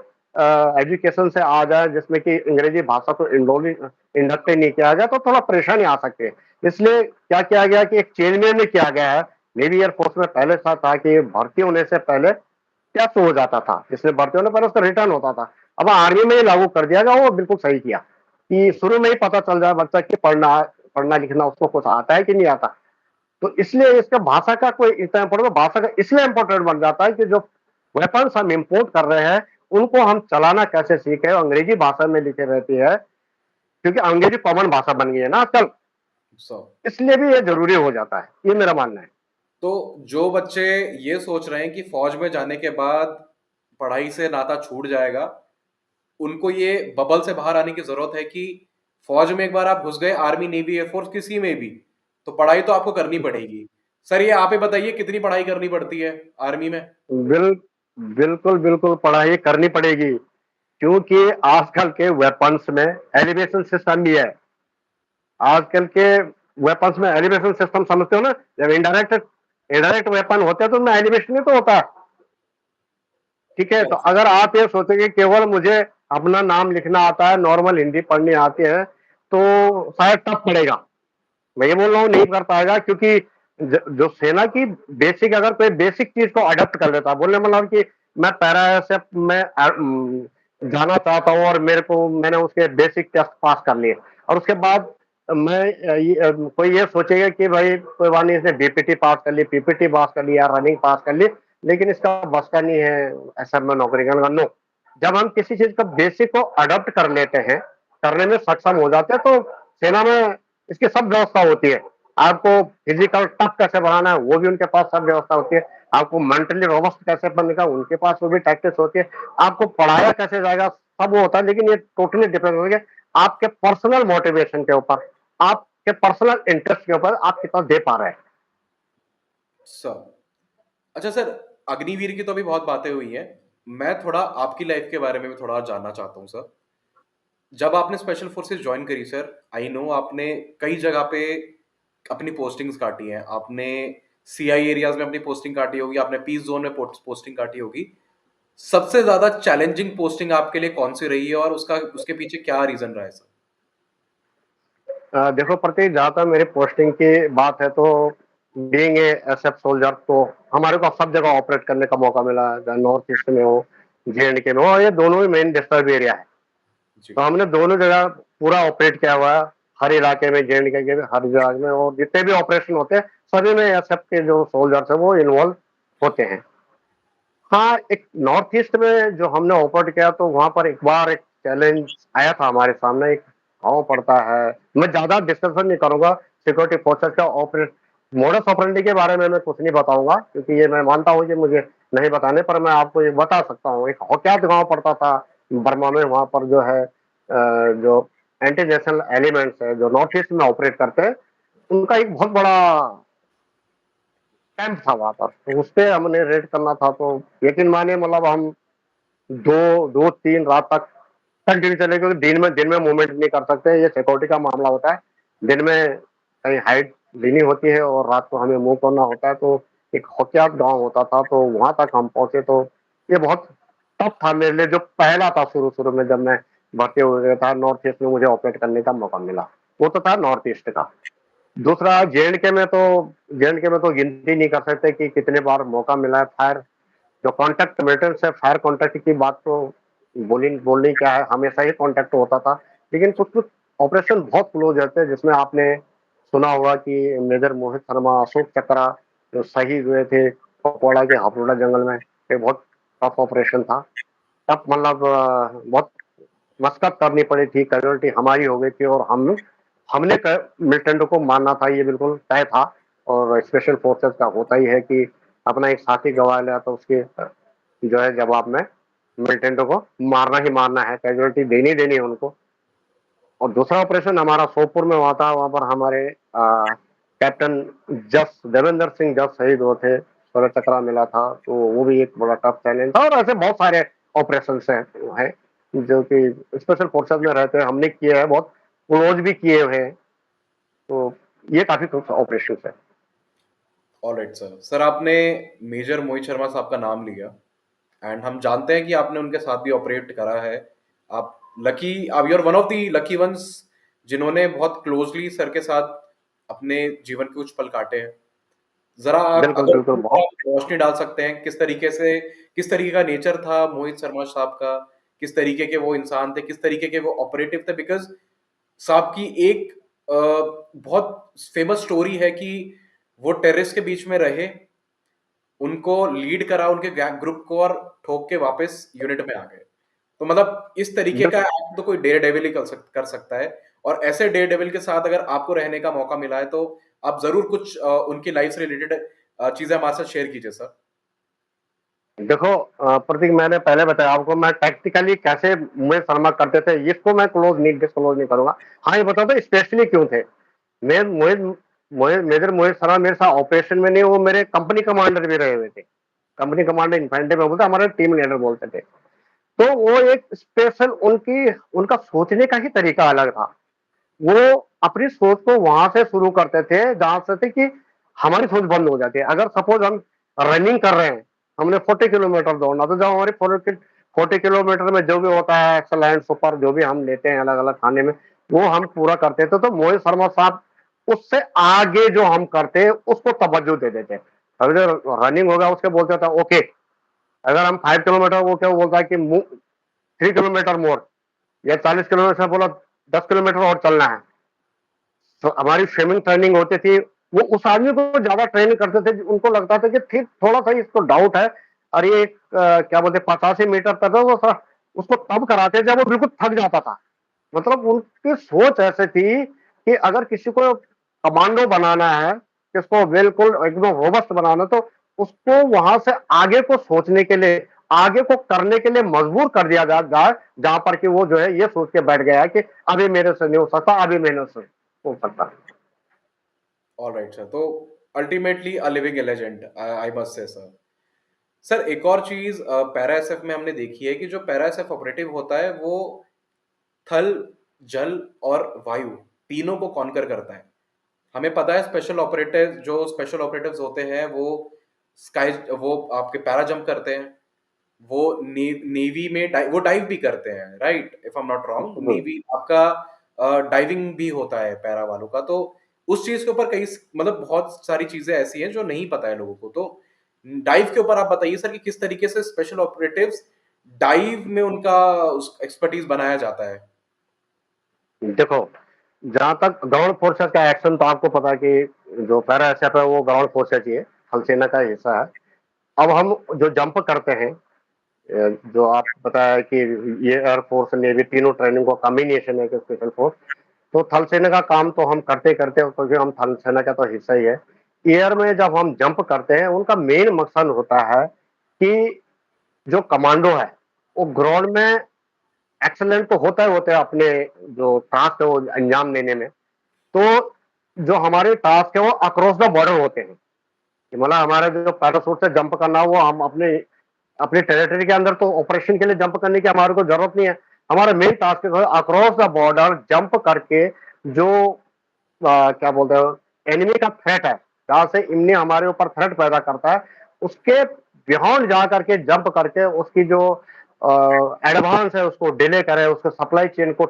S2: एजुकेशन से आ जाए जिसमें कि अंग्रेजी भाषा को इंडक्ट नहीं किया गया, तो थोड़ा परेशानी आ सकती है। इसलिए क्या किया गया कि एक चेंजमेंट में किया गया है। नेवी एयरफोर्स में पहले सा था कि भर्ती होने से पहले टेस्ट हो जाता था, जिसमें भर्ती होने पर उसका रिटर्न होता था। अब आर्मी में ही लागू कर दिया गया, वो बिल्कुल सही किया कि शुरू में ही पता चल जाए बच्चा कि पढ़ना पढ़ना लिखना उसको कुछ आता है कि नहीं आता। तो इसलिए इसका भाषा का कोई इतना इम्पोर्टेंट, भाषा का इसलिए इम्पोर्टेंट बन जाता है कि जो वेपन्स हम इंपोर्ट कर रहे हैं उनको हम चलाना कैसे सीखे, अंग्रेजी भाषा में लिखे रहती है, क्योंकि अंग्रेजी कॉमन भाषा बन गई है ना आजकल,
S1: सो
S2: इसलिए भी ये जरूरी हो जाता है, ये मेरा मानना है।
S1: तो जो बच्चे ये सोच रहे हैं कि फौज में जाने के बाद पढ़ाई से नाता छूट जाएगा, उनको ये बबल से बाहर आने की जरूरत है कि फौज में एक बार आप घुस गए, आर्मी नेवी एयरफोर्स किसी में भी, तो पढ़ाई तो आपको करनी पड़ेगी। सर ये आप ही बताइए कितनी पढ़ाई करनी पड़ती है आर्मी में?
S2: बिल, बिल्कुल बिल्कुल पढ़ाई करनी पड़ेगी, क्योंकि आजकल के वेपन्स में एलिवेशन सिस्टम भी है। आजकल के वेपन्स में एलिवेशन सिस्टम समझते हो ना, जब इनडायरेक्ट इनडायरेक्ट वेपन होते हैं तो उनमें एलिवेशन नहीं तो होता। ठीक है, तो अगर आप ये सोचेंगे केवल मुझे अपना नाम लिखना आता है, नॉर्मल हिंदी पढ़नी आती है, तो शायद टफ पड़ेगा। मैं ये बोल रहा हूँ नहीं कर पाएगा, क्योंकि जो सेना की बेसिक, अगर कोई बेसिक चीज को अडॉप्ट कर लेता, बोलने मतलब कि मैं पैरा एसएफ में जाना चाहता हूँ और मेरे को मैंने उसके बेसिक टेस्ट पास कर लिए, और उसके बाद कोई ये सोचेगा कि भाई कोई बात नहीं, इसने बीपीटी पास कर ली, पीपीटी पास कर ली या रनिंग पास कर ली, लेकिन इसका बस का नहीं है एसएफ में नौकरी करने का। नो, जब हम किसी चीज का बेसिक को अडॉप्ट कर लेते हैं, करने में सक्षम हो जाते हैं, तो सेना में इसकी सब व्यवस्था होती है। आपको फिजिकल टफ कैसे बनाना है वो भी उनके पास सब व्यवस्था होती है। आपको मेंटली रोबस्ट कैसे बनने का उनके पास वो भी टैक्टिक्स होती है। आपको पढ़ाया कैसे जाएगा सब वो होता है, लेकिन ये टोटली डिपेंड हो गया आपके पर्सनल मोटिवेशन के ऊपर, आपके पर्सनल इंटरेस्ट के ऊपर आप कितना दे पा रहे हैं।
S1: सर, अच्छा सर, अग्निवीर की तो अभी बहुत बातें हुई हैं। मैं थोड़ा आपकी लाइफ के बारे में भी थोड़ा जानना चाहता हूँ सर। जब आपने स्पेशल फोर्सेस ज्वाइन करी सर, आई नो आपने कई जगह पे अपनी पोस्टिंग्स काटी हैं। आपने सीआई एरियाज में अपनी पोस्टिंग काटी होगी, आपने पीस जोन में पोस्टिंग काटी होगी। सबसे ज्यादा चैलेंजिंग पोस्टिंग आपके लिए कौन सी रही है और उसका उसके पीछे क्या रीजन रहा है सर?
S2: देखो प्रतीक, जहां तक मेरी पोस्टिंग की बात है, तो बीइंग ए एसएफ सोल्जर, तो हमारे को सब जगह ऑपरेट करने का मौका मिला है, चाहे नॉर्थ ईस्ट में हो, जेएंडके में हो, और ये दोनों ही मेन डिस्टर्ब एरिया है।
S1: जी।
S2: तो हमने दोनों जगह पूरा ऑपरेट किया हुआ है, हर इलाके में, जेएंडके के में, हर जगह में, और जितने भी ऑपरेशन होते हैं सभी में एसएफ के जो सोल्जर्स है वो इन्वॉल्व होते हैं। हाँ, एक नॉर्थ ईस्ट में जो हमने ऑपरेट किया, तो वहां पर एक बार एक चैलेंज आया था हमारे सामने। एक गाँव पड़ता है, मैं ज्यादा डिस्कशन नहीं करूंगा सिक्योरिटी फोर्सेस का ऑपरेट मोडस ऑपरेंडी के बारे में, मैं कुछ नहीं बताऊंगा, क्योंकि ये मैं मानता हूँ कि मुझे नहीं बताने पर मैं आपको ये बता सकता हूँ। एक होक्यात गाँव पड़ता था बर्मा में, वहां पर जो है जो एंटी नेशनल एलिमेंट्स है जो नॉर्थ ईस्ट में ऑपरेट करते हैं, उनका एक बहुत बड़ा कैंप था वहां पर। तो उस पे हमने रेड करना था, तो यकीन मानिए, मतलब हम दो दो तीन रात तक कंटिन्यू चले, क्योंकि दिन में मूवमेंट नहीं कर सकते, ये सिक्योरिटी का मामला होता है। दिन में कहीं हाइट लेनी होती है और रात को हमें मूव करना होता है। तो एक होकियात गांव होता था, तो वहां तक हम पहुंचे। तो ये बहुत टफ था मेरे लिए, जो पहला था शुरू शुरू में जब मैं भर्ती हो गया था नॉर्थ ईस्ट में, मुझे ऑपरेट करने का मौका मिला। वो तो था नॉर्थ ईस्ट का। दूसरा जेएंडके में तो गिनती नहीं कर सकते कि कितने बार मौका मिला है। फायर जो कांटेक्ट मिलिटेंट से फायर कांटेक्ट की बात तो बोलनी क्या है, हमेशा ही कांटेक्ट होता था। लेकिन कुछ कुछ ऑपरेशन बहुत क्लोज रहते हैं, जिसमें आपने सुना होगा कि मेजर मोहित शर्मा, अशोक चक्रा जो शहीद हुए थे कुपवाड़ा के हापुड़ा जंगल में, ये बहुत टफ ऑपरेशन था। तब मतलब बहुत मशक्कत करनी पड़ी थी, कैजुअलिटी हमारी हो गई थी, और हमने मिलिटेंट को मारना था, ये बिल्कुल तय था। और स्पेशल फोर्सेस का होता ही है कि अपना एक साथी गंवा लिया तो उसके जो है जवाब में मिलिटेंटों को मारना ही मारना है, कैजुअलिटी देनी देनी है उनको। और दूसरा ऑपरेशन हमारा सोपुर में हुआ था, वहां पर हमारे कैप्टन जस देवेंद्र सिंह जस शहीद हुए थे, शौर्य चक्रा मिला था। तो वो भी एक बड़ा टफ चैलेंज था। और ऐसे बहुत सारे ऑपरेशन है जो कि स्पेशल फोर्सेस में रहते हैं, हमने किए हैं, बहुत क्लोज भी किए हुए हैं। तो ये काफी कुछ ऑपरेशन है।
S1: Alright sir. सर, आपने मेजर मोहित शर्मा साहब का नाम लिया, एंड हम जानते हैं कि आपने उनके साथ भी ऑपरेट करा है। आप you are one of the lucky ones जिन्होंने बहुत क्लोजली सर के साथ अपने जीवन के कुछ पल काटे हैं। जरा आप
S2: बिल्कुल
S1: अगर
S2: बिल्कुल,
S1: थोड़ा
S2: बहुत।
S1: रोशनी डाल सकते हैं किस तरीके का नेचर था मोहित शर्मा साहब का, किस तरीके के वो इंसान थे, किस तरीके के वो ऑपरेटिव थे। बिकॉज साहब की एक बहुत फेमस स्टोरी है कि वो टेररिस्ट के बीच में रहे, उनको लीड करा उनके ग्रुप को, और ठोक के वापस यूनिट में आ गए। तो मतलब इस तरीके का
S2: बिल्कुल
S1: एक्ट तो कोई डेयर डेविल ही कर सकता है। और ऐसे डेयर डेविल के साथ अगर आपको रहने का मौका मिला है, तो आप जरूर कुछ उनकी लाइफ से रिलेटेड चीजें हमारे साथ शेयर कीजिए सर।
S2: देखो प्रतीक, मैंने पहले बताया आपको मैं टैक्टिकली कैसे मोहित शर्मा करते थे, इसको मैं डिस्क्लोज नहीं करूंगा। हाँ, ये बताओ तो स्पेशली क्यों थे। मैं मोहित मोहित मेजर मोहित शर्मा मेरे साथ ऑपरेशन में नहीं, वो मेरे कंपनी कमांडर भी रहे हुए थे। कंपनी कमांडर इन्फेंट्री में बोलते, हमारे टीम लीडर बोलते थे। तो वो एक स्पेशल उनकी उनका सोचने का ही तरीका अलग था। वो अपनी सोच को वहां से शुरू करते थे जहां से थे कि हमारी सोच बंद हो जाती है। अगर सपोज हम रनिंग कर रहे हैं, हमने 40 किलोमीटर दौड़ना, तो जब हमारी 40 किलोमीटर में जो भी होता है एक्सलेंट सुपर जो भी हम लेते हैं अलग अलग खाने में, वो हम पूरा करते थे। तो मोहित शर्मा साहब उससे आगे जो हम करते हैं उसको तवज्जो दे देते। अगर जो रनिंग होगा उसके बोलते था ओके, अगर हम 5 किलोमीटर, वो क्या बोलता है कि 3 किलोमीटर मोर, या 40 किलोमीटर से बोला 10 किलोमीटर और चलना है। तो हमारी स्विमिंग ट्रेनिंग होती थी, वो उस आदमी को ज़्यादा ट्रेन करते थे, उनको लगता था कि ठीक थोड़ा-सा इसको डाउट है और ये क्या बोलते हैं 85 मीटर तक है वो उसको तब कराते जब वो बिल्कुल थक जाता था। मतलब उनकी सोच ऐसी थी कि अगर किसी को कमांडो बनाना है, किसको बिल्कुल एकदम रोबस्ट बनाना तो उसको वहाँ से आगे को सोचने के लिए, आगे को करने के लिए मजबूर कर दिया जाए, जहाँ पर कि वो जो है ये सोच के बैठ गया है कि अभी मेरे से नहीं हो सकता, अभी मेरे से हो सकता है।
S1: ऑलराइट सर, तो ultimately a living legend, I must say sir. Sir एक और चीज पैरा एसएफ में हमने देखी है कि जो पैरा एसएफ ऑपरेटिव होता है वो थल, जल और वायु तीनों को कॉन्कर करता है। हमें पता है स्पेशल ऑपरेटिव्स होते हैं वो स्काई, वो आपके पैरा जंप करते हैं, वो नेवी में वो डाइव भी करते हैं, right? If I am not wrong,
S2: बिल्कुल।
S1: नेवी आपका डाइविंग भी होता है पैरा वालों का। तो उस चीज के ऊपर कई मतलब बहुत सारी चीजें ऐसी हैं जो नहीं पता है लोगों को। तो डाइव के ऊपर आप बताइए सर कि किस तरीके से स्पेशल ऑपरेटिव्स डाइव में उनका एक्सपर्टीज बनाया जाता है।
S2: देखो, जहाँ तक ग्राउंड फोर्सेस का एक्शन तो आपको पता है कि जो पैरा एसएफ है वो ग्राउंड फोर्सेस ही है, थल सेना का हिस्सा है। अब हम जो जंप करते हैं, जो आप बताया कि ये एयरफोर्स नेवी तीनों ट्रेनिंग का कॉम्बिनेशन है कि स्पेशल फोर्स, तो थल सेना का काम तो हम करते करते हैं क्योंकि हम थल सेना का तो हिस्सा ही है। एयर में जब हम जंप करते हैं उनका मेन मकसद होता है कि जो कमांडो है वो ग्राउंड में एक्सलेंट तो होता है अपने जो टास्क है वो अंजाम देने में। तो जो हमारे टास्क है वो अक्रॉस द बॉर्डर होते हैं, मतलब हमारा जो पैराशूट से जंप करना वो हम अपने अपने टेरिटरी के अंदर तो ऑपरेशन के लिए जंप करने की हमारे को जरूरत नहीं है। हमारा मेन टास्क है अक्रॉस द बॉर्डर जंप करके जो क्या बोलते हैं एनिमी का थ्रेट है, जहां से इमनी हमारे ऊपर थ्रेट पैदा करता है, उसके बियॉन्ड जा करके जंप करके उसकी जो एडवांस है उसको डिले करें, उसके सप्लाई चेन को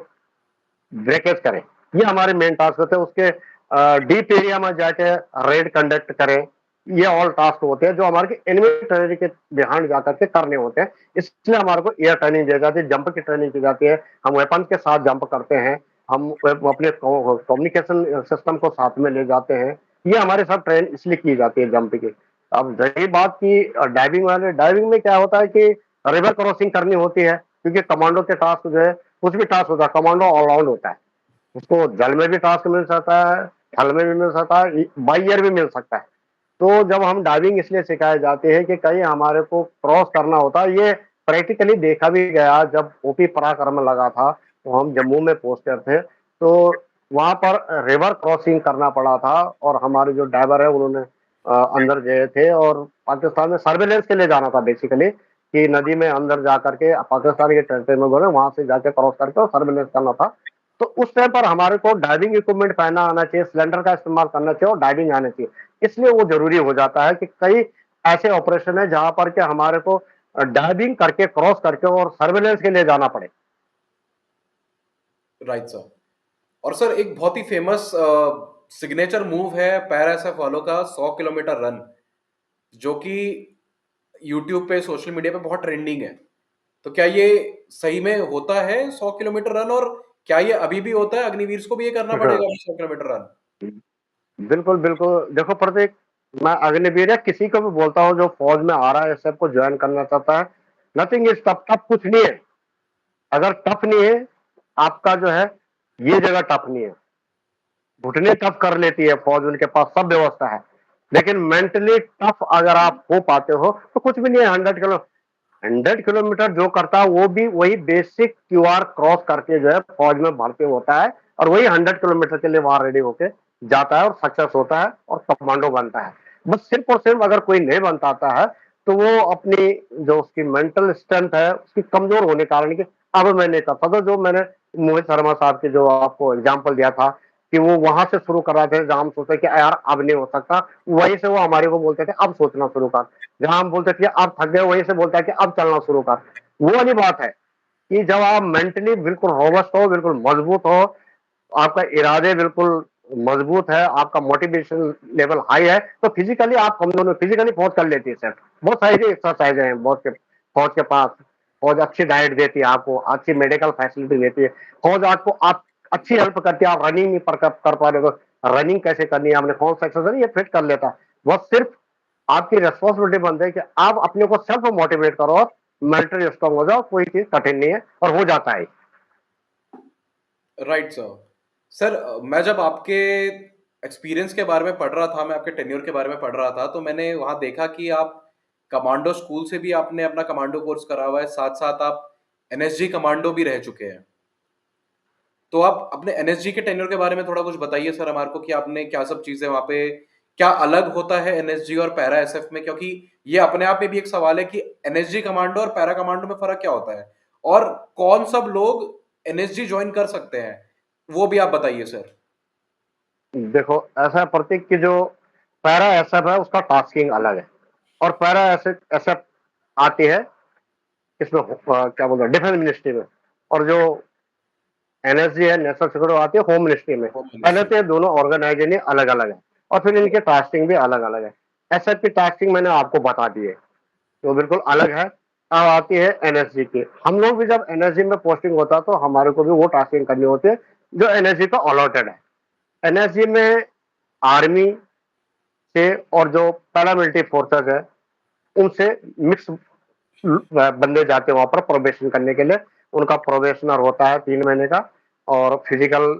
S2: ब्रेकेज करें। ये हमारे मेन टास्क होते हैं। उसके डीप एरिया में जाके रेड कंडक्ट करें, ये ऑल टास्क होते हैं जो हमारे एनिमी टेरिटरी के बिहाइंड जाकर के करने होते हैं। इसलिए हमारे को एयर ट्रेनिंग दी जाती है, जंप की ट्रेनिंग की जाती है, हम वेपन के साथ जंप करते हैं, हम अपने कम्युनिकेशन सिस्टम को साथ में ले जाते हैं। ये हमारे साथ ट्रेन इसलिए की जाती है जंप की। अब रही बात की डाइविंग वाले, डाइविंग में क्या होता है कि रिवर क्रॉसिंग करनी होती है, क्योंकि कमांडो के टास्क जो है कुछ भी टास्क होता है, कमांडो ऑलराउंड होता है, उसको जल में भी टास्क मिल सकता है, थल में भी मिल सकता है, बाई एयर भी मिल सकता है। तो जब हम डाइविंग इसलिए सिखाए जाते हैं कि कहीं हमारे को क्रॉस करना होता है, ये प्रैक्टिकली देखा भी गया जब ओपी पराक्रम लगा था, तो हम जम्मू में पोस्टर थे, तो वहां पर रिवर क्रॉसिंग करना पड़ा था और हमारे जो ड्राइवर है उन्होंने अंदर गए थे और पाकिस्तान में सर्वेलेंस के लिए जाना था बेसिकली, कि नदी में अंदर जा करके पाकिस्तान के टेरिटरी में बोले वहां से जाके क्रॉस करके और सर्वेलेंस करना था। तो उस टाइम पर हमारे को डाइविंग इक्विपमेंट पहनना आना चाहिए, सिलेंडर का इस्तेमाल करना चाहिए और डाइविंग आना चाहिए। इसलिए वो जरूरी हो जाता है कि कई ऐसे ऑपरेशन है जहां पर के हमारे को डाइविंग करके क्रॉस करके और सर्वेलेंस के लिए जाना पड़े।
S1: Right sir. और सर एक बहुत ही फेमस सिग्नेचर मूव है पैरा एसएफ वालों का, 100 किलोमीटर रन, जो कि यूट्यूब पे सोशल मीडिया पे बहुत ट्रेंडिंग है। तो क्या ये सही में होता है 100 किलोमीटर रन, और क्या ये अभी भी होता है? अग्निवीर को भी ये करना
S2: हाँ,
S1: पड़ेगा 100 किलोमीटर रन?
S2: बिल्कुल बिल्कुल। देखो प्रत्येक, मैं अग्निवीर या किसी को भी बोलता हूँ जो फौज में आ रहा है एसएफ को ज्वाइन करना चाहता है, नथिंग इज टफ। टफ कुछ नहीं है। अगर टफ नहीं है आपका जो है, ये जगह टफ नहीं है, घुटने टफ कर लेती है फौज, उनके पास सब व्यवस्था है। लेकिन मेंटली टफ अगर आप हो पाते हो तो कुछ भी नहीं है। 100 किलोमीटर जो करता है वो भी वही बेसिक क्यूआर क्रॉस करके जो है फौज में भर्ती होता है और वही 100 किलोमीटर के लिए वहां रेडी होके जाता है और सक्सेस होता है और कमांडो बनता है। बस सिर्फ और सिर्फ अगर कोई नहीं बन पाता है तो वो अपनी जो उसकी मेंटल स्ट्रेंथ है उसकी कमजोर होने के कारण कि अब मैं नहीं करता। तो जो मैंने मोहित शर्मा साहब के जो आपको एग्जाम्पल दिया था कि वो वहां से शुरू कर रहे थे जहां हम सोचते कि यार अब नहीं हो सकता, वहीं से वो हमारे को बोलते थे अब सोचना शुरू कर। जहां हम बोलते थे अब थक गए, वहीं से बोलता है कि अब चलना शुरू कर। वो वाली बात है कि जब आप मेंटली बिल्कुल रोबस्ट हो, बिल्कुल मजबूत हो, आपका इरादे बिल्कुल मजबूत है, आपका मोटिवेशन लेवल हाई है, तो फिजिकली आप कमजोर, फिजिकली फौज कर लेती है सर। बहुत सारी एक्सरसाइज है फौज के पास। फौज अच्छी डाइट देती है आपको, अच्छी मेडिकल फैसिलिटी देती है फौज, आपको आप अच्छी हेल्प करती है। आप रनिंग नहीं कर पा रहे हो, रनिंग कैसे करनी है, आपने कौन सा एक्सरसाइज, ये फिट कर लेता है। वो सिर्फ आपकी रिस्पॉन्सिबिलिटी बनती है कि आप अपने को सेल्फ मोटिवेट करो और मेंटली स्ट्रांग हो जाओ, कोई चीज कठिन नहीं है और हो जाता है।
S1: Right sir. सर, मैं जब आपके एक्सपीरियंस के बारे में पढ़ रहा था, मैं आपके टेन्योर के बारे में पढ़ रहा था, तो मैंने वहाँ देखा कि आप कमांडो स्कूल से भी आपने अपना कमांडो कोर्स करा हुआ है, साथ-साथ आप एनएसजी कमांडो भी रह चुके हैं। तो आप अपने एनएसजी के टेन्योर के बारे में थोड़ा कुछ बताइए सर हमारे को कि आपने क्या सब चीज़ें वहाँ पे, क्या अलग होता है एनएसजी और पैरा एसएफ में? क्योंकि ये अपने आप में भी एक सवाल है कि एनएसजी कमांडो और पैरा कमांडो में फ़र्क क्या होता है? और कौन सब लोग एनएसजी जॉइन कर सकते हैं? वो भी आप बताइए सर।
S2: देखो, ऐसा है प्रतीक कि जो पैरा एसएफ है उसका टास्किंग अलग है, और पैरा एसएफ एसएफ आती है इसमें क्या बोलते हैं, डिफेंस मिनिस्ट्री में, और जो एनएसजी है, नेशनल सिक्योरिटी, आती है होम मिनिस्ट्री में।
S1: होम
S2: पहले
S1: मिनिस्ट्री।
S2: तो ये दोनों ऑर्गेनाइजेशन ही अलग अलग है, और फिर इनके टास्किंग भी अलग अलग है। एसएफ की टास्किंग मैंने आपको बता दी है, तो बिल्कुल अलग है। अब आती है एनएसजी की। हम लोग भी जब एनएसजी में पोस्टिंग होता है तो हमारे को भी वो टास्किंग करनी होती है जो एनएसजी का अलॉटेड है। एनएसजी में आर्मी से और जो पैरामिलिट्री फोर्सेस है उनसे मिक्स बंदे जाते हैं वहां पर प्रोबेशन करने के लिए। उनका प्रोबेशनर होता है 3 महीने का, और फिजिकल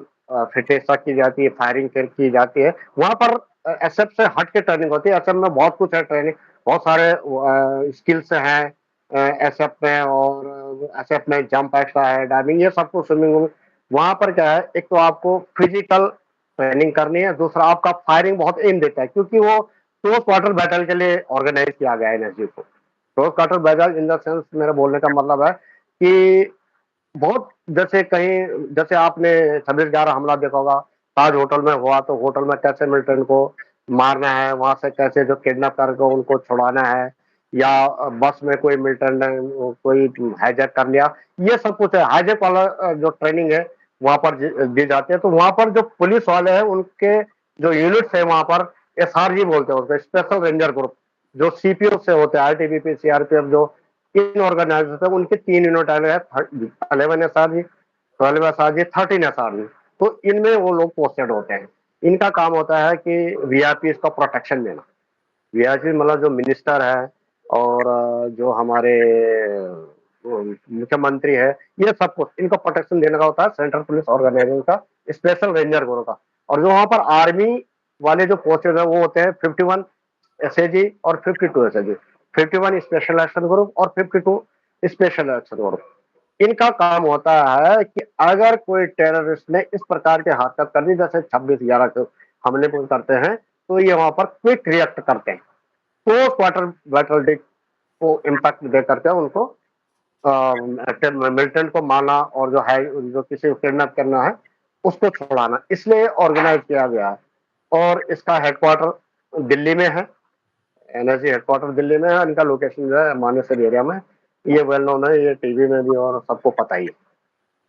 S2: फिटनेस तक की जाती है, फायरिंग की जाती है वहां पर। एसएफ से हट के ट्रेनिंग होती है। एसएफ में बहुत कुछ है ट्रेनिंग, बहुत सारे स्किल्स हैं एसएफ में, और एसएफ में जंप एक्स्ट्रा है, डाइविंग, ये सब कुछ, स्विमिंग। वहां पर क्या है, एक तो आपको फिजिकल ट्रेनिंग करनी है, दूसरा आपका फायरिंग बहुत एम देता है, क्योंकि वो क्लोज क्वार्टर बैटल के लिए ऑर्गेनाइज किया गया है एनएसजी को। Close quarter battle in the sense, मेरा बोलने का मतलब है कि बहुत, जैसे कहीं, जैसे आपने 26/11 हमला देखा होगा, ताज होटल में हुआ, तो होटल में कैसे मिलिटेंट को मारना है, वहां से कैसे जो किडनैप करके उनको छुड़ाना है, या बस में कोई मिलिटेंट ने कोई हाईजैक कर लिया, ये सब कुछ है। हाईजैक वाला जो ट्रेनिंग है वहां पर दी जाती है। तो वहां पर जो पुलिस वाले हैं उनके जो यूनिट्स है वहां पर, एसआरजी बोलते हैं उसको, स्पेशल रेंजर ग्रुप, जो सीपीओ से होते हैं, आईटीबीपी, सीआरपीएफ, जो इन ऑर्गेनाइजेशन, उनके 3 यूनिट अलग है, 11 एसआरजी, 12 एसआरजी, 13 एसआरजी। तो इनमें वो लोग पोस्टेड होते हैं। इनका काम होता है कि वीआईपी का प्रोटेक्शन देना। वीआईपी मतलब जो मिनिस्टर है, और जो हमारे मुख्यमंत्री है, ये सब कुछ इनको प्रोटेक्शन देने का होता है, सेंट्रल पुलिस ऑर्गेनाइजेशन का, स्पेशल रेंजर ग्रुप का। और जो वहां पर आर्मी वाले जो पोस्टेड है वो होते हैं 51 एसएजी और 52 एसएजी। 51 स्पेशल एक्शन ग्रुप और 52 स्पेशल एक्शन ग्रुप। इनका काम होता है कि अगर कोई टेररिस्ट ने इस प्रकार की हरकत कर दी, जैसे 26/11 को हमले को करते हैं, तो ये वहां पर क्विक रिएक्ट करते हैं, तो क्वार्टर बैटल को इम्पैक्ट दे करके उनको मिलिटेंट को मारना, और जो है जो किसी को किडनैप करना है उसको छुड़ाना, इसलिए ऑर्गेनाइज किया गया है। और इसका हेडक्वार्टर दिल्ली में है। एनएसजी हेडक्वार्टर दिल्ली में है। इनका लोकेशन जो है मानेसर एरिया में, ये वेल नोन है, ये टीवी में भी और सबको पता ही है।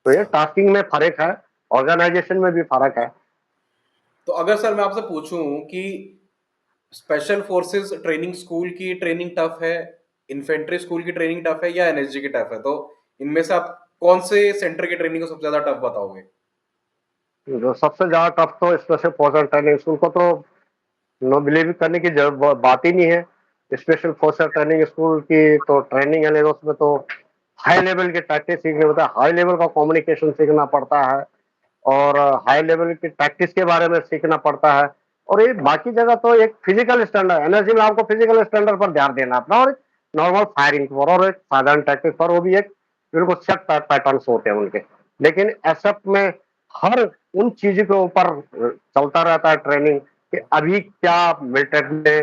S2: तो ये टास्किंग में फर्क है, ऑर्गेनाइजेशन में भी फर्क है।
S1: तो अगर सर मैं आपसे पूछूं कि स्पेशल फोर्सेस ट्रेनिंग स्कूल की ट्रेनिंग टफ है, इन्फेंट्री स्कूल की ट्रेनिंग टफ है या एनएसजी की टफ है, तो इनमें से आप कौन से सेंटर की ट्रेनिंग को सबसे ज्यादा टफ बताओगे?
S2: जो सबसे ज्यादा टफ तो स्पेशल फोर्स ट्रेनिंग स्कूल को तो नो बिलीव करने की बात ही नहीं है। स्पेशल फोर्सेस ट्रेनिंग स्कूल की तो ट्रेनिंग है, लेकिन उसमें तो हाई लेवल के टैक्टिक्स सीखने होता है, हाई लेवल का कम्युनिकेशन सीखना पड़ता है, और हाई लेवल की टैक्टिक्स के बारे में सीखना पड़ता है। और ये बाकी जगह तो एक फिजिकल स्टैंडर्ड, एनर्जी में आपको फिजिकल स्टैंडर्ड पर ध्यान देना अपना, और नॉर्मल फायरिंग पर, और एक साधारण टैक्टिक्स पर, वो भी एक बिल्कुल सेट पैटर्न होते हैं उनके। लेकिन एसएफ में हर उन चीजों के ऊपर चलता रहता है ट्रेनिंग, कि अभी क्या मिलिट्री ने,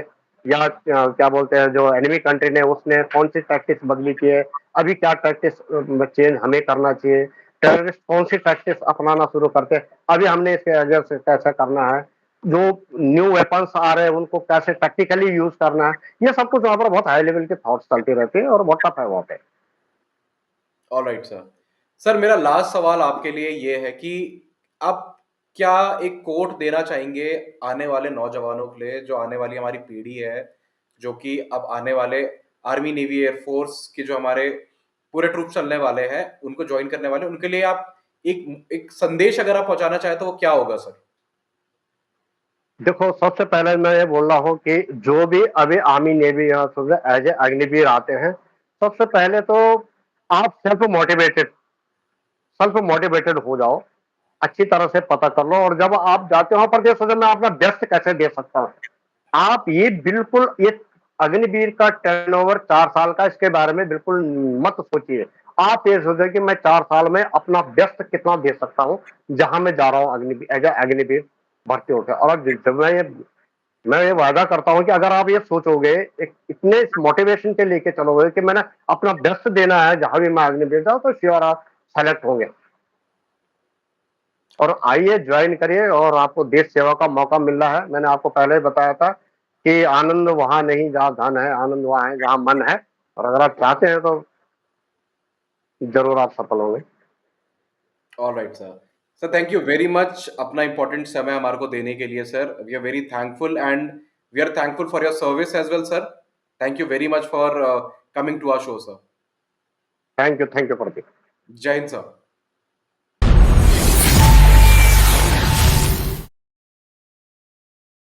S2: या क्या बोलते हैं, जो एनिमी कंट्री ने, उसने कौन सी टैक्टिक्स बदली की है, अभी क्या टैक्टिक्स चेंज हमें करना चाहिए, टेररिस्ट कौन सी टैक्टिक्स अपनाना शुरू करते हैं, अभी हमने इसके अगर से कैसे करना है, जो न्यू वेपन्स आ रहे हैं उनको कैसे टैक्टिकली यूज करना है, ये सब कुछ वहां पर बहुत हाई लेवल के थॉट्स चलते रहते हैं, और बहुत टफ है वहां पे।
S1: Alright sir. सर, मेरा लास्ट सवाल आपके लिए ये है कि आप क्या एक कोट देना चाहेंगे आने वाले नौजवानों के लिए, जो आने वाली हमारी पीढ़ी है, जो कि अब आने वाले आर्मी, नेवी, एयरफोर्स के जो हमारे पूरे ट्रूप चलने वाले हैं, उनको ज्वाइन करने वाले, उनके लिए आप एक एक संदेश अगर आप पहुंचाना चाहें तो वो क्या होगा सर?
S2: देखो, सबसे पहले मैं ये बोल रहा हूँ कि जो भी अभी army navy as a Agniveer आते हैं, सबसे पहले तो आप सेल्फ मोटिवेटेड हो जाओ, अच्छी तरह से पता कर लो, और जब आप जाते हो वहां पर ये सोचो मैं अपना बेस्ट कैसे दे सकता हूँ। आप ये अग्निवीर का टर्नओवर 4 साल का, इसके बारे में बिल्कुल मत सोचिए। आप ये सोचो कि मैं 4 साल में अपना बेस्ट कितना दे सकता हूँ, जहां मैं जा रहा हूँ अग्निवीर एज अग्निवीर भर्ती होकर। और अब जब मैं ये वादा करता हूँ कि अगर आप ये सोचोगे, एक इतने मोटिवेशन के लेके चलोगे कि मैंने अपना बेस्ट देना है जहां भी मैं अग्निवीर जाऊँ, तो श्योर आप सेलेक्ट होंगे। और आइए, ज्वाइन करिए, और आपको देश सेवा का मौका मिल रहा है। मैंने आपको पहले ही बताया था कि आनंद वहां नहीं जहां धन है, आनंद वहां है जहां मन है। और अगर आप चाहते हैं तो जरूर आप सफल होंगे।
S1: Alright sir. Sir thank you very much अपना इंपॉर्टेंट समय हमारे को देने के लिए sir. We are very thankful and we are thankful for your service as well sir. Thank you very much for coming to our show sir.
S2: Thank you Pradeep.
S1: जय Hind sir.